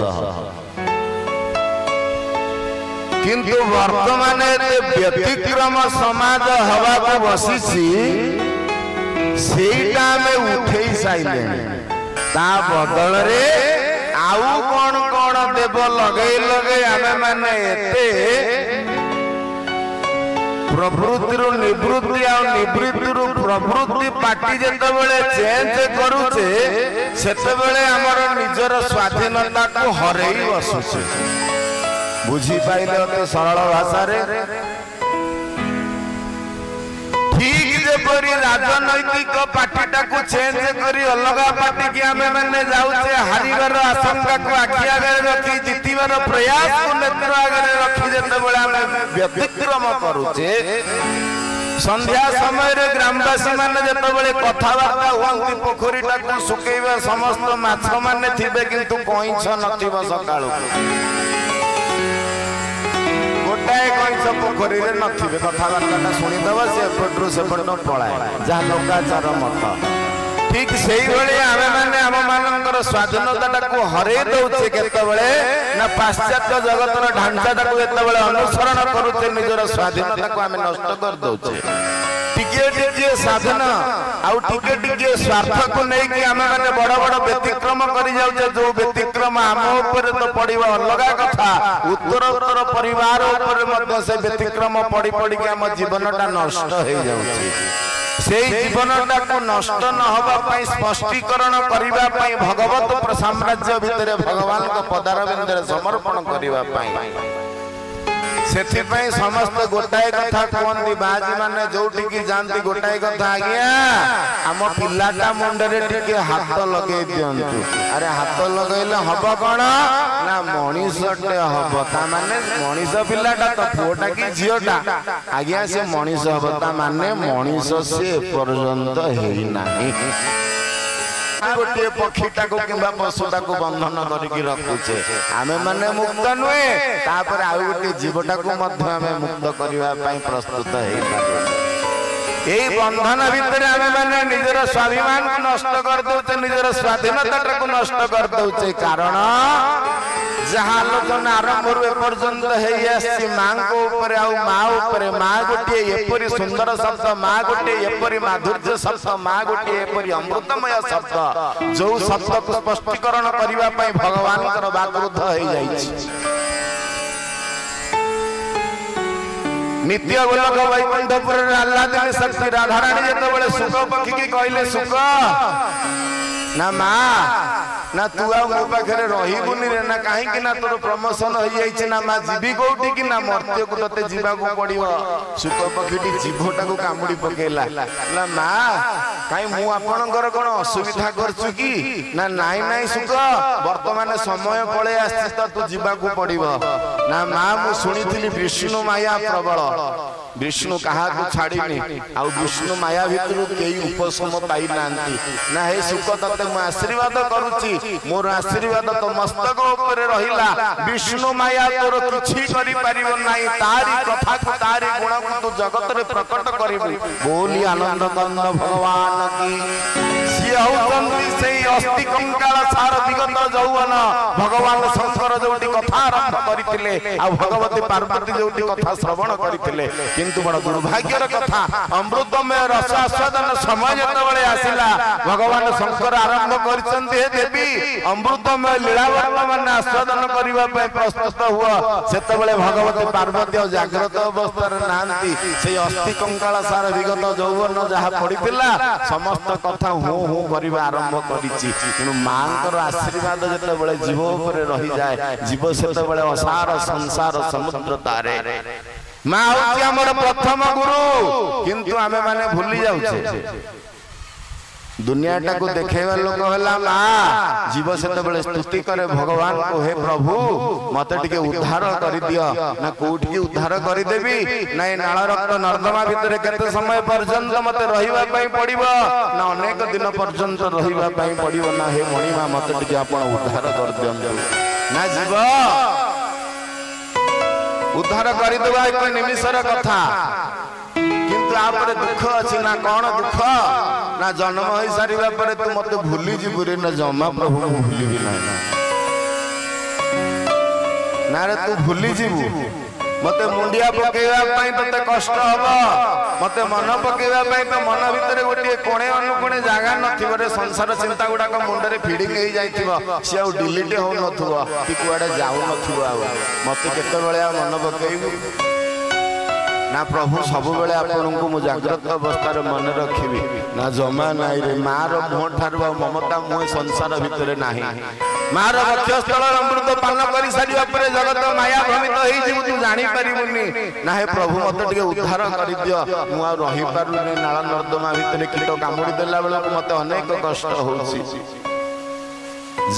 किंतु वर्तमान व्यतिक्रम समाज हवा को बसी सेटा में उठे साइले ता बदल रे आउ कौन कौन देव लगे लगे आमे माने एते प्रवृत्ति निवृत्ति निवृत्ति प्रवृत्ति पार्टी जिते चेंज करुचे सेतेबेले आमर निजर स्वाधीनता को हरई बसुचे बुझी पाइले अति सरल भाषा रे ठीक जेपरी राजनैतिक पार्टीटा को चेंज करी अलग पार्टी की आमे माने जाउचे हारिबार आशंका को आखि आगे रखी जितिबार प्रयास को नेत्र आगे रखी जेतेबेले आमे व्यतिक्रम करूचे संध्या समय रे ग्रामवासी माने जेतेबेले कथाबार्ता हुअंती पोखरीटा को सुकेइबा समस्त माछ माने थिबे किंतु कइछ नथिबो सकाळू गोटाए कइछ पोखरी रे नथिबे कथाबार्ता शुणीदेव से एपटू सेपट पलाए जहाँ लोकाचार मत ठीक से आमे माने आम मानकर स्वाधीनता को हरे दौचे केतबेले ना पाश्चात्य जगतर ढांचा को जेतबेले अनुसरण करूचे निजर स्वाधीनता को आमे नष्ट कर दौचे टिके टिके साधन आउ टिके टिके स्वार्थ को नहीं कि आमे माने बड़ बड़ व्यतिक्रम करि जाउचे जो व्यतिक्रम आम ऊपर तो पड़िबा अलगा कथा उत्तर उत्तर परिवार ऊपर मध्य से व्यतिक्रम पड़ी पड़ी के आम जीवनटा नष्ट हो जाउचे से जीवनटा को नष्ट न होबा पई स्पष्टीकरण करिबा पई भगवत साम्राज्य भितरे भगवान को पदारविंदरे समर्पण करिबा पई सेथिपाई समस्त गोटाए कथा कहती बाजी माने जोटी की जानती गोटाए कथा आज्ञा आम पिलाटा मुंडरे टिके हाथ लगे दियंतु अरे हाथ लगैले हब कोन ना मनीषटे हब ता माने मनीष पिलाटा तो पुओटा की झियोटा आज्ञा से मनीष हब ता माने मनीष से पर्यंत हेई नाही गोटे पक्षीटा को किंबा पशुटा को बंधन करके रखुचे आमे माने मुक्त नुए तापर आ गोटे जीवटा को मध्य आमे मुक्त करबा पई प्रस्तुत हेई पारो एई बंधन भितर आमे माने निजर स्वाभिमान को नष्ट कर दउचे निजर स्वाधीनता को नष्ट कर दउचे कारण जहाँ आलोचना आरंभ पर्यंत है माँ को ऊपर आउ माँ ऊपर माँ गोटे एपरी सुंदर शब्द माँ गोटे एपरी माधुर्य शब्द माँ गोटे एपरी अमृतमय शब्द जो शब्द को स्पष्टीकरण करने भगवान बाक्रुद्ध हो जाइछि नित्य गोलक वैकुंठपुर आह्लादिनी शक्ति राधाराणी जेतेबेले सुख पक्षी की कहले सुख ना माँ ना तू आ मो पाखे रहीबुनी रे ना कहीं ना तोर प्रमोशन हो जाइछि ना माँ जीवी कोठी कि ना मर्त्य को तते जीवा को पड़िबो सुख पक्षीटी जीवटा को कामुड़ी पकेला ना माँ कहीं मु आपनकर कोन असुविधा करछु कि ना नाई नाई सुख वर्तमान समय पळे आछि त तू जीवा को पड़िबो ना माँ मु सुनिथिली विष्णु माया प्रबल विष्णु कहा को छाड़ीनी आ विष्णु माया भितर केई उपशम पाई नांती ना हे सुख तते मु आशीर्वाद करूची मोर आशीर्वाद तो मस्तक ऊपर रहिला विष्णु माया तोर किछि करि परिबो नाही तारी कथा को तारी गुण को तू जगत रे प्रकट करिबो बोली आनंद कंद भगवान की सिया होतंती सेई अस्थि कंकाल सार विगत जौवन भगवान शंकर जोटी कथा आरंभ करितिले आ भगवती पार्वती जोटी कथा श्रवण करितिले किंतु बड़ दुर्भाग्यर कथा अमृतमय रस आस्वादन समय जतबेले आसिला भगवान शंकर आरंभ करचंती हे देवी अमृतमय लीलावती ବର୍ତ୍ତମାନ ଆସ୍ୱାଦନ କରିବା ପାଇଁ ପ୍ରସ୍ତୁତ ହୁଅ ସେତେବେଳେ ଭଗବତୀ ପାର୍ବତୀ ଆଉ ଜାଗ୍ରତ ଅବସ୍ଥାରେ ନାହାନ୍ତି। ସେଇ ଅସ୍ଥି କଙ୍କାଳ ସାର ବିଗତ ଯୌବନ ଯାହା ପଡିଥିଲା ସମସ୍ତ କଥା ହୁଁ ହୁଁ କରିବା ଆରମ୍ଭ କରିଛି। ତେଣୁ ମାଙ୍କର ଆଶୀର୍ବାଦ ଯେତେବେଳେ ଜୀବ ଉପରେ ରହିଯାଏ ଜୀବ ସେତେବେଳେ ଅସାର ସଂସାର ସମୁଦ୍ର ତାରେ। ମା ହଉଛି ଆମର ପ୍ରଥମ ଗୁରୁ, କିନ୍ତୁ ଆମେ ମାନେ ଭୁଲି ଯାଉଛେ। ଦୁନିଆଟାକୁ ଦେଖେଇବା ଲୋକ ହେଲା ମା। ଜୀବ ସେତେବେଳେ ସ୍ତୁତି କରେ ଭଗବାନଙ୍କୁ, ହେ ପ୍ରଭୁ ମତେ ଟିକେ ଉଦ୍ଧାର କରିଦିଅ। ନା କୋଉଠିକି ଉଦ୍ଧାର କରିଦେବି? ନାଇଁ ନାଳ ରକ୍ତ ନର୍ଦ୍ଦମା ଭିତରେ କେତେ ସମୟ ପର୍ଯ୍ୟନ୍ତ ମତେ ରହିବା ପାଇଁ ପଡିବ? ନା ଅନେକ ଦିନ ପର୍ଯ୍ୟନ୍ତ ରହିବା ପାଇଁ ପଡିବ। ନା ହେ ମଣିମା ମତେ ଟିକେ ଆପଣ ଉଦ୍ଧାର କରିଦିଅନ୍ତୁ। ନା ଜୀବ ଉଦ୍ଧାର କରିଦେବା ଏକ ନିମିଷର କଥା, କିନ୍ତୁ ତାପରେ ଦୁଃଖ ଅଛି। ନା କଣ ଦୁଃଖ? ନା ଜନ୍ମ ହେଇ ସାରିବା ପରେ ତୁ ମତେ ଭୁଲି ଯିବୁ ରେ। ନା ଜମା ପ୍ରଭୁ ମୁଁ ଭୁଲିବି ନାହିଁ। ନା ରେ ତୁ ଭୁଲି ଯିବୁ। ମତେ ମୁଣ୍ଡିଆ ପକେଇବା ପାଇଁ ତତେ କଷ୍ଟ ହବ। ମତେ ମନ ପକେଇବା ପାଇଁ ତ ମନ ଭିତରେ ଗୋଟିଏ କୋଣେ ଅନୁକୋଣେ ଜାଗା ନଥିବ ରେ। ସଂସାର ଚିନ୍ତା ଗୁଡାକ ମୁଣ୍ଡରେ ଫିଡିଂ ହେଇଯାଇଥିବ। ସିଏ ଆଉ ଡିଲିଟ ହଉନଥିବ କି କୁଆଡେ ଯାଉନଥିବ। ଆଉ ମତେ କେତେବେଳେ ଆଉ ମନ ପକେଇବୁ? ନା ପ୍ରଭୁ ସବୁବେଳେ ଆପଣଙ୍କୁ ମୁଁ ଜାଗ୍ରତ ଅବସ୍ଥାରେ ମନେ ରଖିବି। ନା ଜମା ନାହିଁ ରେ। ମାର ମୁହଁ ଠାରୁ ଆଉ ମମତା ମୁହଁ ସଂସାର ଭିତରେ ନାହିଁ। ମାର ବକ୍ଷସ୍ଥଳ ଅମୃତ ପାନ କରି ସାରିବା ପରେ ଜଗତ ମାୟା ଭ୍ରମିତ ହେଇଯିବୁ, ତୁ ଜାଣିପାରିବୁନି। ନା ହେ ପ୍ରଭୁ ମତେ ଟିକେ ଉଦ୍ଧାର କରିଦିଅ, ମୁଁ ଆଉ ରହିପାରୁନି। ନାଳ ନର୍ଦ୍ଦମା ଭିତରେ କୀଟ କାମୁଡି ଦେଲା ବେଳକୁ ମତେ ଅନେକ କଷ୍ଟ ହଉଛି।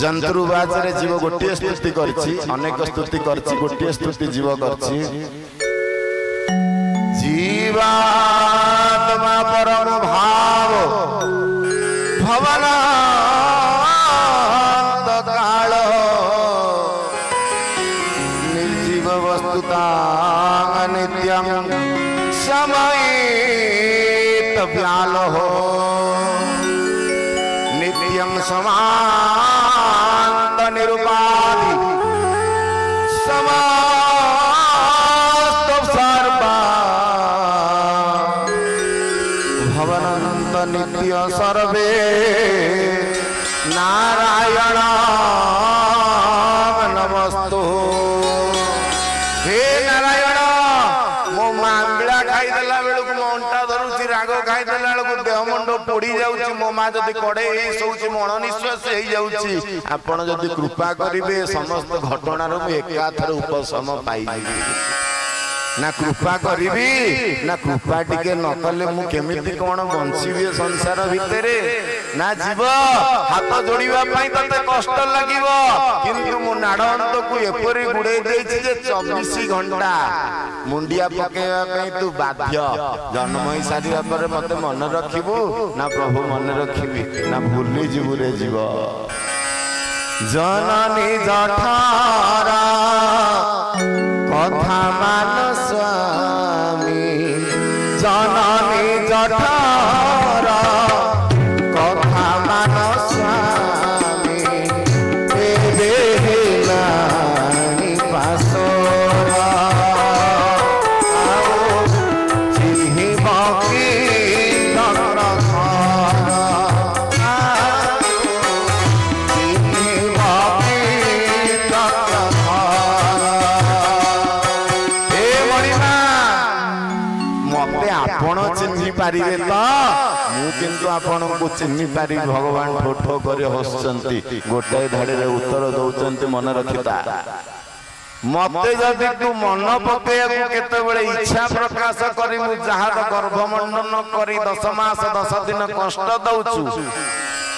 ଯନ୍ତ୍ରୁବାଚରେ ଜୀବ ଗୋଟିଏ ସ୍ତୁତି କରିଛି, ଅନେକ ସ୍ତୁତି କରିଛି, ଗୋଟିଏ ସ୍ତୁତି ଜୀବ କରିଛି। जीवात्मा परम भाव भवनांत काल निर्जीव वस्तुता नित्यं समयित व्याल हो नित्यं समांत निरुपाधि नित्य सर्वे नारायण नमस्तु। हे नारायण मो मांगड़ा खाईदेला बेलू मो अंटा धरुची, राग खाईदेला बेलू देह मुंड पोड़ी जाउची, मो माँ जदि कड़े शोची मण निश्वास हो जाउची। आपण जदि कृपा करिवे समस्त घटनार मु एकाथरे उपशम पाइबी। ना कृपा करिबी ना कृपा टिके न कले मु केमिति कोन बंचिबे संसार भितरे। ना जीव हाथ जोड़िबा पई तते कष्ट लागिबो, किंतु मु नाडअंत को एपरि गुडे देछि जे 24 घंटा मुंडिया पकेवा पई तू बाध्य। जन्म होई सारिया परे मते मन रखिबू। ना प्रभु मन रखिबी, ना भूली जीवु रे जीव। जननी जठारा कथा मान स्वामी, जननी जठार कथा मान स्वामी। तेरे हेलानी पासोरा आओ चिन्हि बाकी दर खाना चिन्हि बाकी दर खाना। आपण चिन्हि पारे तो मु किंतु आपण को चिन्हि पारि। भगवान ठोठो कर हसचंती, गोटे धाड़ी रे उत्तर दउचंती मन रखिता। मते जदि तू मन पकेया केतेबेले इच्छा प्रकाश करी मु जहाद गर्भमंडन करी 10 मास 10 दिन कष्ट दउचु,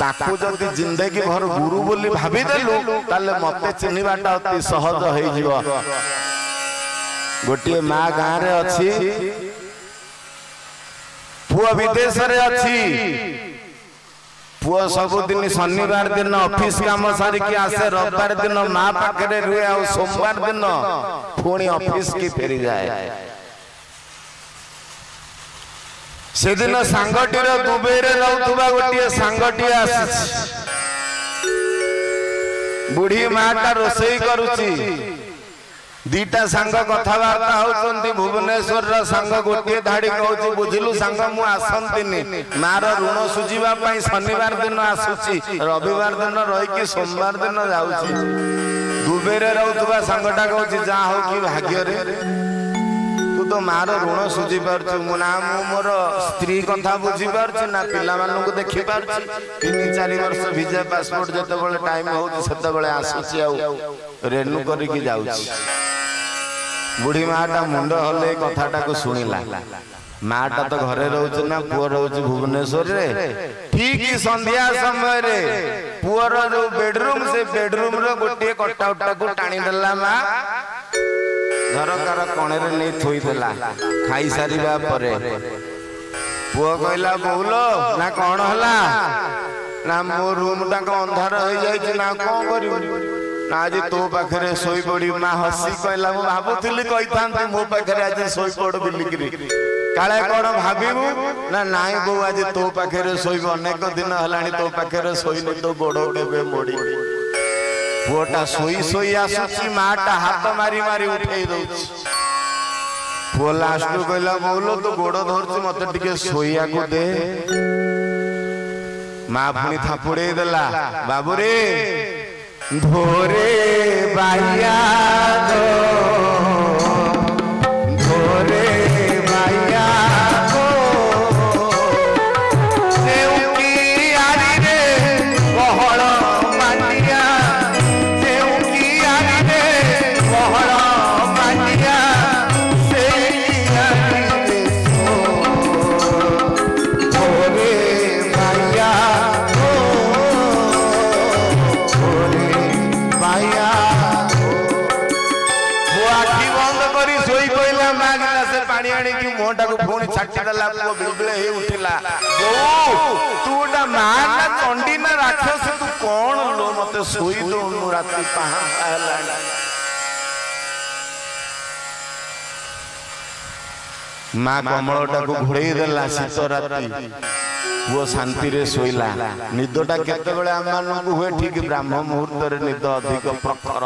ताकू जदि जिंदगी भर गुरु बोली भाबी देलु ताले मते चिन्हिबाटा अति सहज होई जिवो। गोटिए मां गां रे अछि, पुआ विदेश रे अछि। पुआ सबुदिन शनिवार दिन ऑफिस काम सारिकी आसे, रविवार दिन मां पाखरे रुए, आ सोमवार दिन पुणी ऑफिस की फेरी जाए। से दिन सांगटी रे दुबई रे रहउतबा गोटिए सांगटी आसी, बुढ़ी मां ता रोसई करूची। दीटा सांग कथबार्ता होचंती भुवनेश्वर सांग गोटे धाड़ी कहूँ बुझिलु सांग मु आसंतिनी मार ऋण सुझीबा पई शनिवार दिन आसुची रविवार दिन रही सोमवार दिन जाउची दुबई रे रहउतबा सांगटा कहूँ जा हो कि भाग्य रे तू तो मार ऋण सुझी पारछु मु ना मोर स्त्री कथा बुझी पारछु ना पिला मानन को देखि पारछु 3-4 वर्ष वीजा पासपोर्ट जते बेले टाइम होउची सेते बेले आसुची आ रेनु करी कि जाउची बुढ़ी माटा मुंड हले कथाटा को सुनिला माटा तो घरे रहउछ ना पुओ रहउछ भुवनेश्वर रे ठीक संध्या समय रे पुओर जो बेडरूम से बेडरूम रो गोटे कटाउटा को टाणी देला मा झरकार कोणे रे नै थोई देला खाई सारीबा परे पुओ कहला बोलो ना कोन हला ना मो रूम टा को अंधार होई जाई कि ना कोन करिवो ना आज तो पाखरे सोई पड़ी माँ हसी कहला मु भाबुथिली कहिथांती मो पाखरे आज सोई पड़ बिलिकरी काले कोन भाबिबु ना नाई बो आज तो पाखरे सोई अनेक दिन हलाणी तो पाखरे सोई नै तो गोड़ केबे मोड़ी पुओटा सोई सोई आसुची माटा हाथ मारी मारी उठेई दउची पुओ लास्ट कहला बोलो तो गोड़ धरची मते टिके सोइया को दे माँ पुनी थापुड़े देला बाबू रे धोरे बाया दो धोरे बाया दो सेउकी आरी रे बहळ मानिया सेउकी आरी रे बहळ मानिया सेई आरी रे धोरे बाया पानी आनी की मोटा को फोन छाटी दला को बिलबिले हे उठिला ओ तू ना मान ना चंडी ना राक्षस तू कोन लो मते सोई दो नु राती पहा हला मां कमलटा को घुड़ेई देला शीत राती वो शांति रे सोइला निदटा केते बेले हम मान को हुए ठीक ब्रह्म मुहूर्त रे निद अधिक प्रखर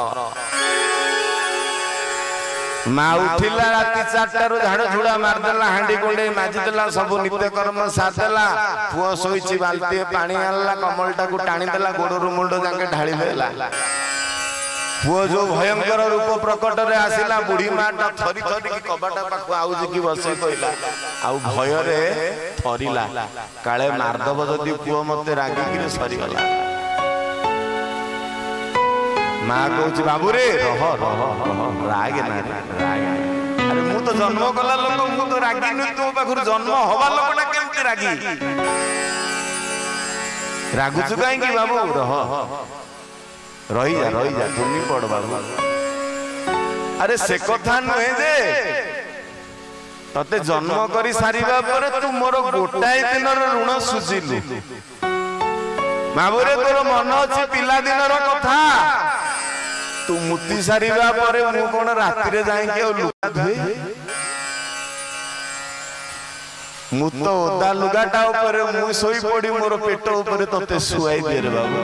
माँ उठिला राती 4 रु झाड़ झुड़ा मारदेला हांडी कोंडे माजिदेला सब नित्य कर्म सादेला पुओ सोईची बाल्टी पानी आनला कमलटा को टाणी देला गोड़रू मुंड जाके ढाली देला पुओ जो भयंकर रूप प्रकट रे आसिला बुढ़ी माटा थरी थरी की कबाटा पाखु आउजी की बसे कइला आउ भय रे थरीला काळे मारदब जदी पुओ मते रागी कि सरी गला माँ कहूँ बाबू रे रह रह राग ना राग अरे मु तो जन्म कला लोक मु तो रागी नु तो पाखुर जन्म हवा लोकटा केमती रागी रागुछु काई की बाबू रह रही जा तुनी पड़ बाबू अरे से कथा नुहे जे तते जन्म करी सारिबा परे तू मोर गोटाए दिन ऋण सुझिलु बाबू रे तोर मन अछि पिला दिन कथा तू मुति सारिबा परे मु कोन राति रे जाई के लुगा धुए मु तो ओदा लुगाटा ऊपर मु सोई पड़ी मोर पेट ऊपर तते सुआई दे रे बाबू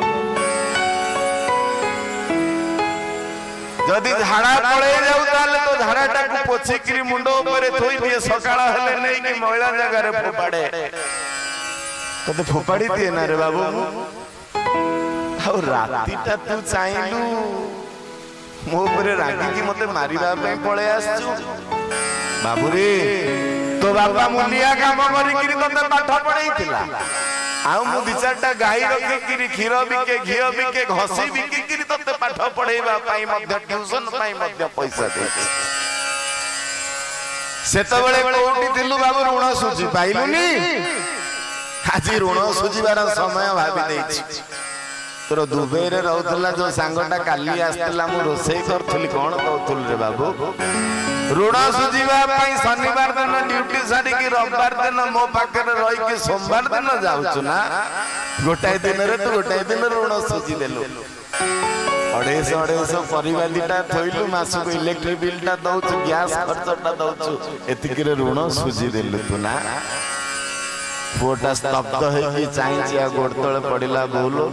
जदी झाड़ा पळे जाऊ ताले तो झाड़ाटा को पोछि किरी मुंडो ऊपर थोई दिए सकाळ हेले नै कि महिला जगह रे फोपाडे तते फोपाडी दिए ना रे बाबू और रातिटा तू चाइलु मो ऊपर रागी की मते मारिबा पे पळे आसछु बाबू रे तो बाबा मुनिया काम करी किरी तते पाठ पढाईतिला आउ मु विचारटा गाई रखी किरी खीर बिके घियो बिके घसी बिके किरी तते पाठ पढाईबा पाई मध्य ट्यूशन पाई मध्य पैसा दे सेत बेले कोठी दिलु बाबू ऋण सुझी पाइलुनी आज ऋण सुझीबार समय भाबी देछि तोर दुबई रे रहउतला जो सांगटा काली आस्तेला मु रोसई करथली कोन कहउतल रे बाबू ऋण सुझीबा पई शनिवार दिन ड्यूटी सारी की रविवार दिन मो पाखे रही कि सोमवार दिन जाउछु ना गोटाए दिन रे तू गोटाए दिन ऋण सुझी देलु 250 परिवा दिटा थइलु मासको इलेक्ट्रिक बिलटा दउछु गैस खर्चटा दउछु एतिकी रे ऋण सुझी देलु तू ना पुओटा स्तब्ध है कि चाहि चिया गोड़ तळे पडिला बोलो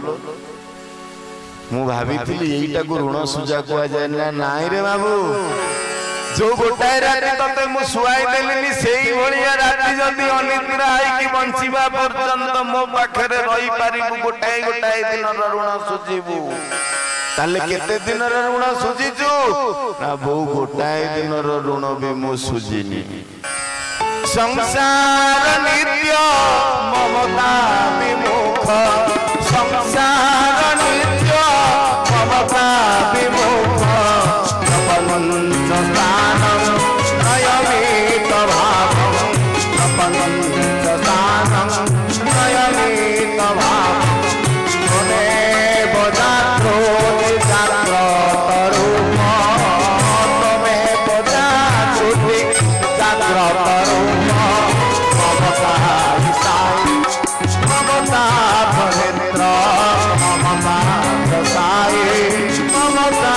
ମୁଁ ଭାବିଥିଲି ଏଇଟାକୁ ଋଣ ସୁଜା କୁହାଯାଏ ନା ନାଇଁ ରେ ବାବୁ जो गोटाए राति तते मु सुआई देलिनी सेई भलिया राति जदी अनिद्रा आइकी बंचिबा पर्यंत मो पाखरे रही पारिबु गोटाए गोटाए दिनर ऋण सुझिबु ताले केते दिनर ऋण सुझिजु ना बहु गोटाए दिनर ऋण बे मु सुझिनी संसार नित्य ममता विमुख संसार नित्य ममता विमुख प्रपंच स्थानं नयमित भावं प्रपंच स्थानं नयमित भावं त्वमेव जात्रो जाग्रत रूप त्वमेव जात्रो जाग्रत रूप ममता विसाई ममता भनेत्र ममता प्रसाई ममता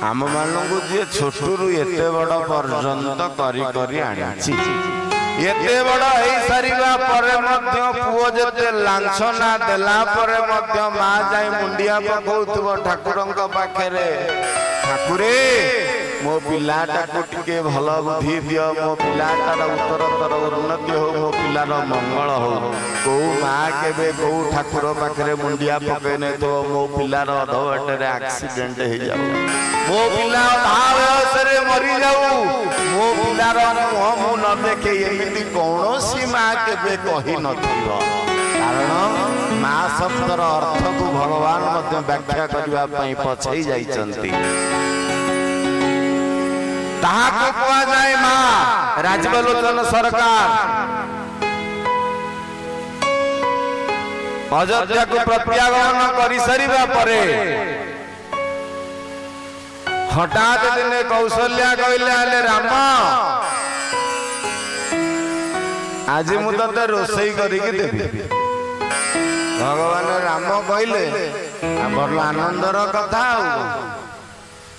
आम मानू जी छोटू एते बड़ पर्यंत करी करी आनी एते बड़ हो सारा पुओ जते लांछना देला माँ जाई मुंडिया पकाउथबो ठाकुर पाखे ठाकुरे मो पिलाटा को टिके भल बुद्धि दियो मो पिलाटार उत्तरतर उन्नति हो मो पिलार मंगल हो कौ माँ के कौ ठाकुर पाखे मुंडिया पकईने तो मो पिलार अधबाटे एक्सीडेंट हो जाऊ मो पिला अधा मरी जाऊ मो पिलार मुह मु न देखे एमती कौन माँ के कही न कारण माँ शब्दर अर्थ को भगवान व्याख्या करने पछई जाइछन्ति ताहाको कुआ जाए माँ राजबलोचन सरकार अयोध्या को प्रत्यागमन कर सारिबा परे हठात दिने कौशल्या कहले आले राम आज मु तते रोसई करिके देबी भगवान राम कहले बड़ आनंदर कथा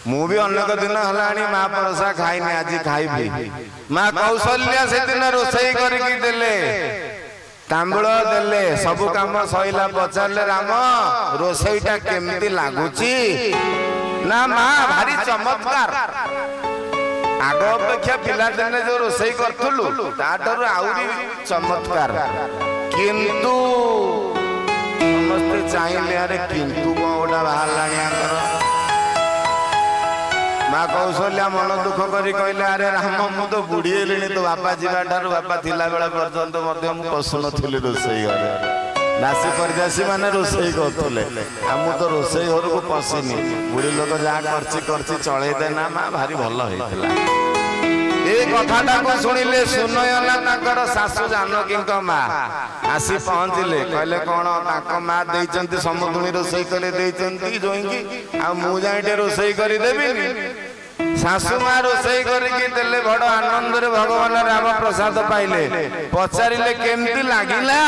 मु भी अनेक दिन हलाणी माँ परसा खाइनी आज खाइबी माँ कौशल्या से दिन रोसई करके देले तांबूल देले सब काम सईला पचारे राम रोसईटा केमती लागुची ना माँ भारी चमत्कार आग अपेक्षा पिला दिने जो रोसई करथुलु ताठर आउरी चमत्कार किंतु समस्ते चाहिए अरे किंतु कौन गोटा बाहर माँ कौशल्या मन दुख करी कहले अरे राम मु तो बुढ़ी हेली तो बापा जीवा ठारू बापा थिला बेला पर्यंत पशु नी रोसई घरे दासी परदासी मैंने रोसई करुले मु तो रोसई घर को पशिनी बुढ़ी लोक जहाँ करची चलईदे ना माँ भारी भल होता ये कथाटा को शुणिले सुनयना शाशु जानकी माँ आसी पहुँचले कहले कौन माँ देती समुद्री रोसई कर जोईकी आटे रोसई करदेवी शाशु माँ रोसई करके बड़ आनंद भगवान राम प्रसाद पाइले पचारे केमती लगिला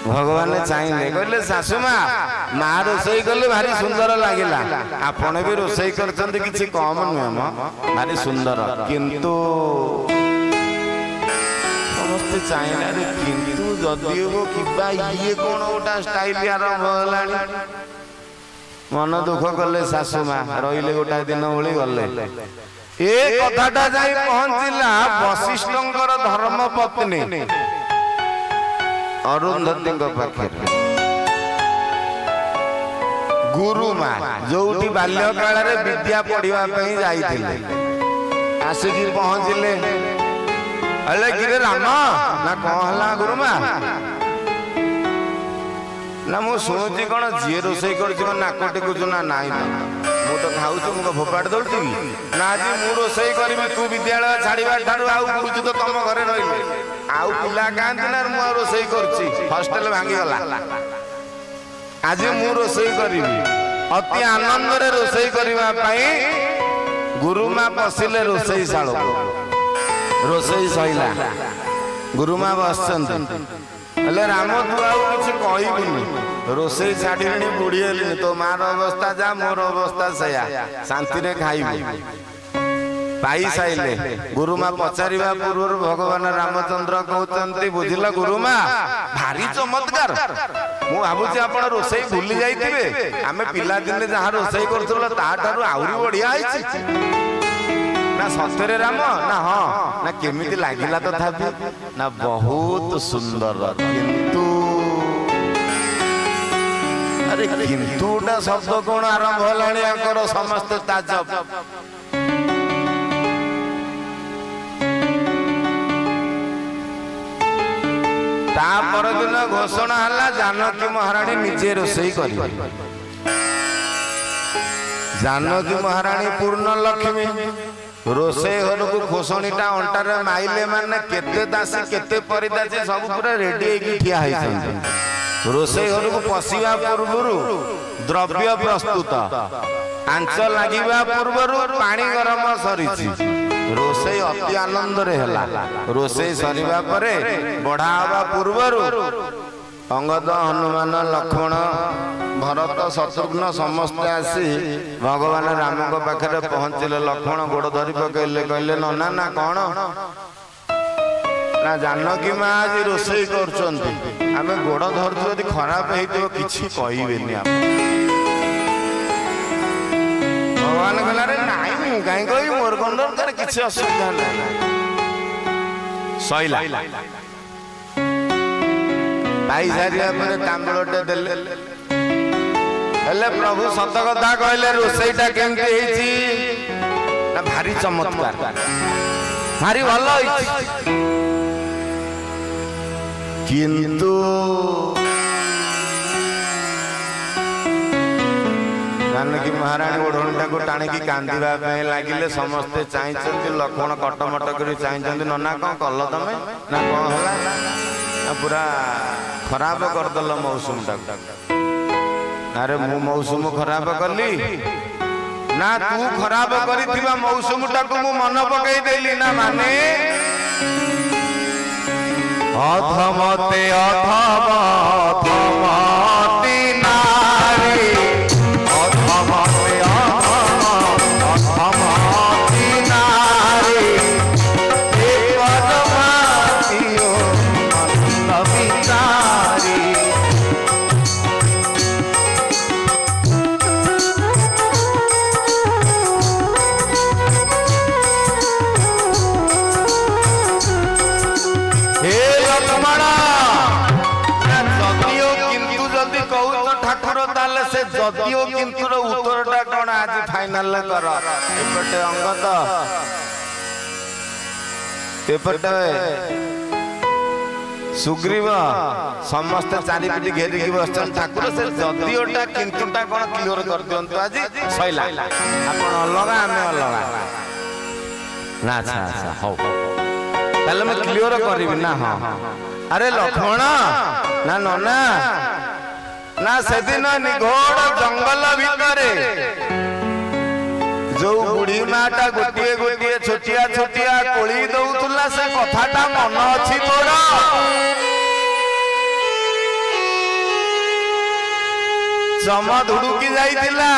भगवान चाहिए कहले शाशु माँ रोसई कले भारी सुंदर लगिला आपण भी रोसई करछन्ति किछि कम नुहे म भारी सुंदर किंतु समस्ते चाहिए रे किंतु जदि वो किबा ये कोन गोटा स्टाइल आरंभ हलानी मन दुख कले शाशु माँ रहिले गोटा दिन ओली गले ए कथाटा जाई पहुंचिला वशिष्ठंकर धर्म पत्नी अरुंधति पाखे गुरु माँ जो बाल्य काल विद्या पढ़ा जाइए आसिकी पहुँचले अरे गिरे राम ना कौन है गुरु माँ ना मु शुणुची कौन जी रोसई कर नाक टेकुचु ना नाई मु तो खाऊ मुझे फोपाड़ दौड़ू ना आज मु रोसई करी तू विद्यालय छाड़ा ठारू आउ तो तुम घरे रही आउ पिला कहते ना मु रोसई करुच्ची हॉस्टेल भांगीगला आज मु रोसई करी अति आनंद रोसई करने गुरुमा पशिले रोसई शाल रोसई सईला गुरुमा बसचंती राम तू आउ कि कहबुनि रोसई छाड़ी बुढ़ी हेली तो मार अवस्था जा मोर अवस्था सया शांति रे खाइबी पाई साइले गुरुमा पचारिबा पूर्व भगवान रामचंद्र कहते बुझिला गुरुमा भारी चमत्कार मु भाबुची आपण रोसई भूली जाइथिबे आमे पिला दिने जहा रोसई करथुला ता थारु आउरी बढ़िया आइछि ना सतरे राम ना हाँ ना केमिति लागिला तथापि ना बहुत सुंदर किंतु अरे किंतुटा शब्द कौन आरंभ होलानी आकर समस्त ताजब ता परदिन घोषणा हला जानकी महारानी निजे रोसई करी जानकी महारानी पूर्ण लक्ष्मी रोसई घर को खोसणीटा अंटार माइले माने केते दासी केते परिदासी सब पूरा रेडी होई ठिया होई रोसई घर को पशिवा पूर्व द्रव्य प्रस्तुत आंच लागिबा पूर्व पानी गरम सरीछि रोसई अति आनंद रे हला रोसई सरीबा परे बढ़ा हवा पूर्व अंगद हनुमान लक्ष्मण भरत शत्रुघ्न समस्त आसी भगवान राम को पाखरे पहुंचले लक्ष्मण गोड़ धरी पकड़ले कहले नना ना कौन ना जानकी माँ आज रोसई करछंती आमे गोड़ धरछु यदि खराब हेइतो किछि कहिबेनी आप भगवान कहला रे नाही काई कहि मोर गंडर कर किछि असुविधा नाही सइला पाई सारिया पर तांबुलटे देले हेले प्रभु सत कथा कहले रोसईटा केमती हेछि ना भारी चमत्कार भारी भलो हेछि किंतु जानकी महारानी ओढ़णीटा को टाणिकी कांदिबा पे लागिले समस्ते चाहिचंती लक्ष्मण कटमट करी चाहिचंती नना कौन कल तमे ना कौन होला ना पूरा खराब करदल मौसम टा अरे मु मौसम खराब कली ना तू खराब करिथिबा मौसम टा को मु मन पकई देली ना माने अधमते अधमती नारी अधमते अधमती नारी एक पदमातियो मन विचारी से जदियो किंतु उत्तरटा कौन आज फाइनल कर एपटे अंगद एपटे सुग्रीव समस्त चारिपिटी घेरिकी बसचन ठाकुर से जदियोटा किंतुटा कौन क्लियर कर दियंतु आज सइला आपण अलगा आमे अलगा ना अच्छा अच्छा हो ताले मैं क्लियर करबी ना हां अरे लक्ष्मण ना नना ना सेदिन निघोड़ जंगल भितरे जो बुढ़ी माटा गोटे गोटे छोटिया छोटिया कोली दउतुला से कथाटा मन अछि तोर चम धुडुकी जाइतिला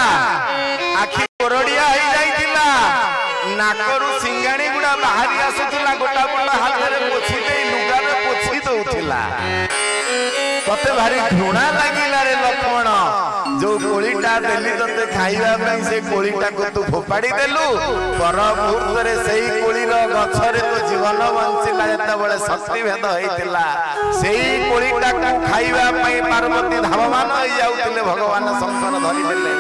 आखि कोरडिया होई जाइतिला नाकरू सिंगाणी गुडा बाहरी आसुतिला गोटा गोटा हाथ रे पोछि देई लुगा रे पोछि दउतिला तते भारी घृणा लागिला रे लक्ष्मण जो कोलीटा देली तते खाइबा पई से कोलीटा को तू फोपाड़ी देलु पर मुहूर्त रे सेही कोलीर गछरे तो जीवन बंचिला जता बळे शक्ति भेद हेतिला सेही कोलीटा को खाइबा पई पार्वती धावमान होई जाउतिले भगवान शंकर धरि देले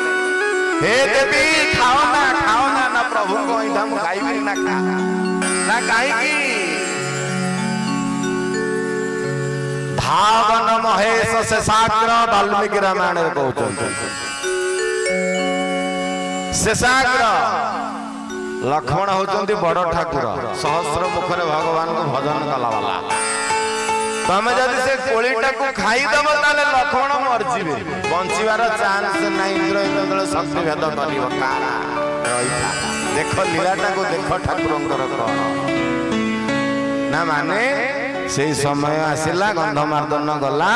हे देवी खाओ ना ना प्रभु को इधम खाइबी ना खा ना काई की भावन महेश शेषाग्र वाल्मीकि रामायण कहते शेषाग्र लक्ष्मण होचंती बड़ ठाकुर सहस्र मुखरे भगवान को भजन कला वाला तमे जदि से कोलीटा को खाइदब ताले लक्ष्मण मरजिबे बंचिबार चांस नै इंद्र इंद्र शक्ति भेद करिवो कारा रहिता देख लीलाटा को देख ठाकुरंकर कोन ना माने से समय आसला गंधमार्दन गला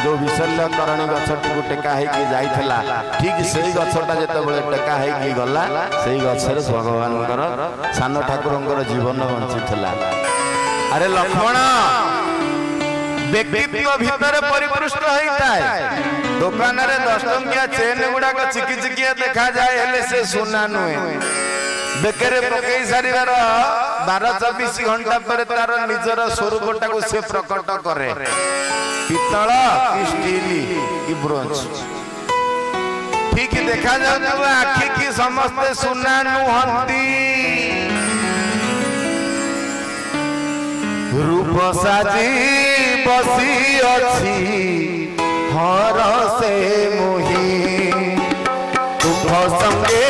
जो विशल्यकरणी गछटी टेका होगी जाइला ठीक से गछटा जिते टेका होगी गला से गछरे भगवान सान ठाकुर जीवन बंची। अरे लक्ष्मण व्यक्तित्व भितर परिपुष्ट होता है दुकान रे 10 टंकिया चेन गुड़ाक चिकी चिकिया देखा जाए हेले से सुना नुहे बेकरे पकई सारिवार 12-24 घंटा पर तार निजर स्वरूपटा को से प्रकट करे पितल कि स्टील कि ब्रोंज ठीक देखा जाऊ आखि की समस्ते सुना नुहंती रूप साजी बसी अच्छी हर से मोही तुम संगे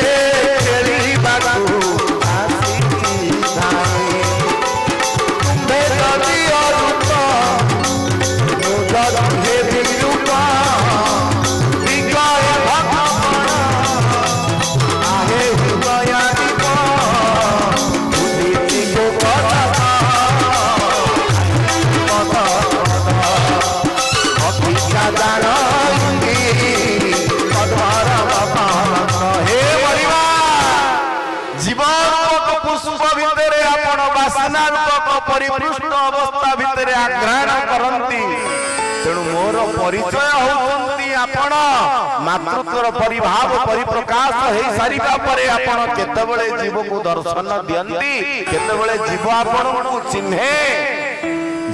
परिपृष्ट अवस्था भितर आग्रहण करती तेणु मोर परिचय होती आपण मातृत्वर परिभाव परिप्रकाश हो सारिबा परे आपण केतेबेले जीव को दर्शन दियंती केतेबेले जीव आपण को चिन्हे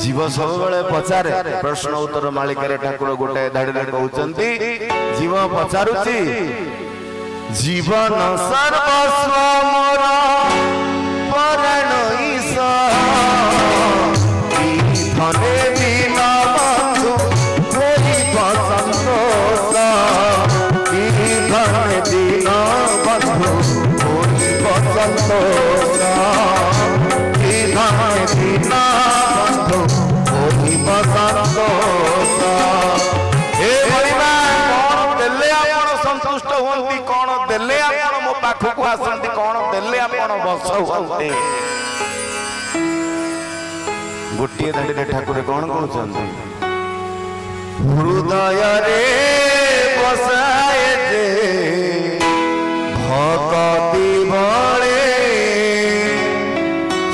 जीव सब बेले पचारे प्रश्न उत्तर मालिका ठाकुर गोटे धाड़ी रे कहउचंती जीव पचारुची जीवन सर्वस्व मोर पराण ईशा धने दिन बंधु मेरी संतोष धने दिन बंधु मेरी संतोष धने दिन बंधु मेरी संतोष हे कौन देले आपण संतुष्ट होती कौन देले आपण मो पाखक आसंती कौन देले आपण बस होते गोटे धाड़ी ठाकुर कौन कहते हृदय रे बसाए भक्ति बड़े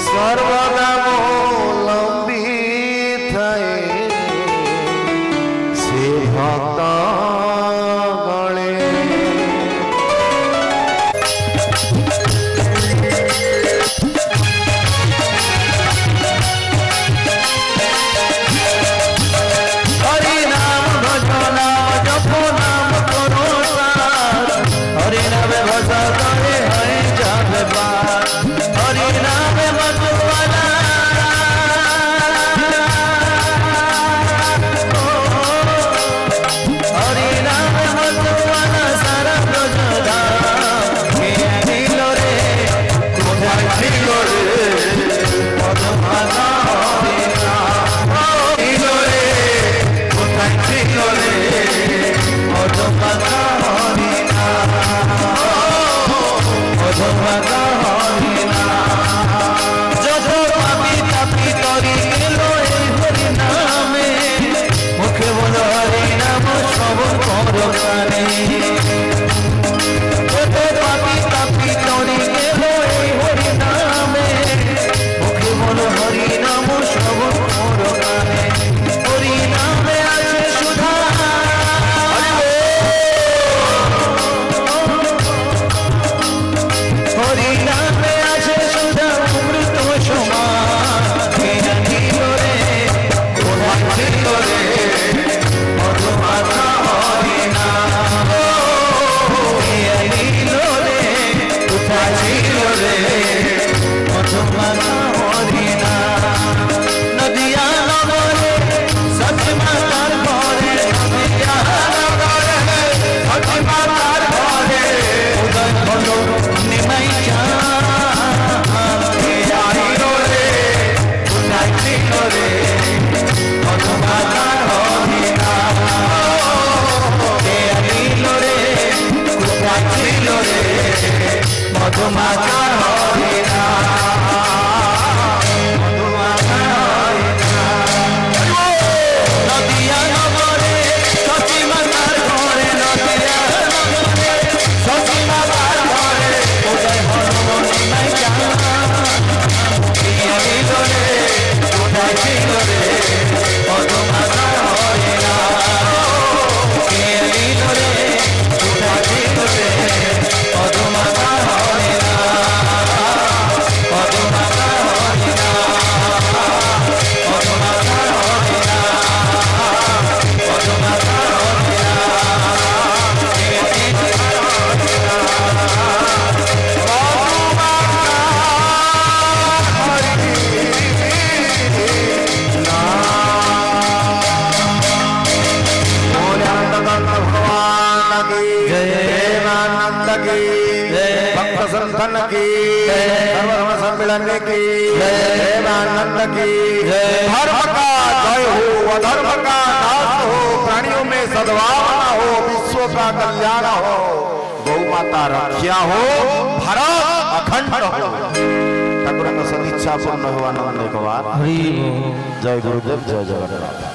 सर्वदा लंबी थाए से भक्त गले मधुमाता की प्रेमानंद की भक्त संतन की सर्वधर्म सम्मिलन की प्रेमानंद की। धर्म का जय हो, अधर्म का नाश हो, प्राणियों में सद्भावना हो, विश्व का कल्याण हो, गौ माता रक्षा हो, भारत अखंड हो। ठाकुर सदिच्छा पूर्ण हो। आनंद एक बार जय गुरुदेव, जय जगन्नाथ।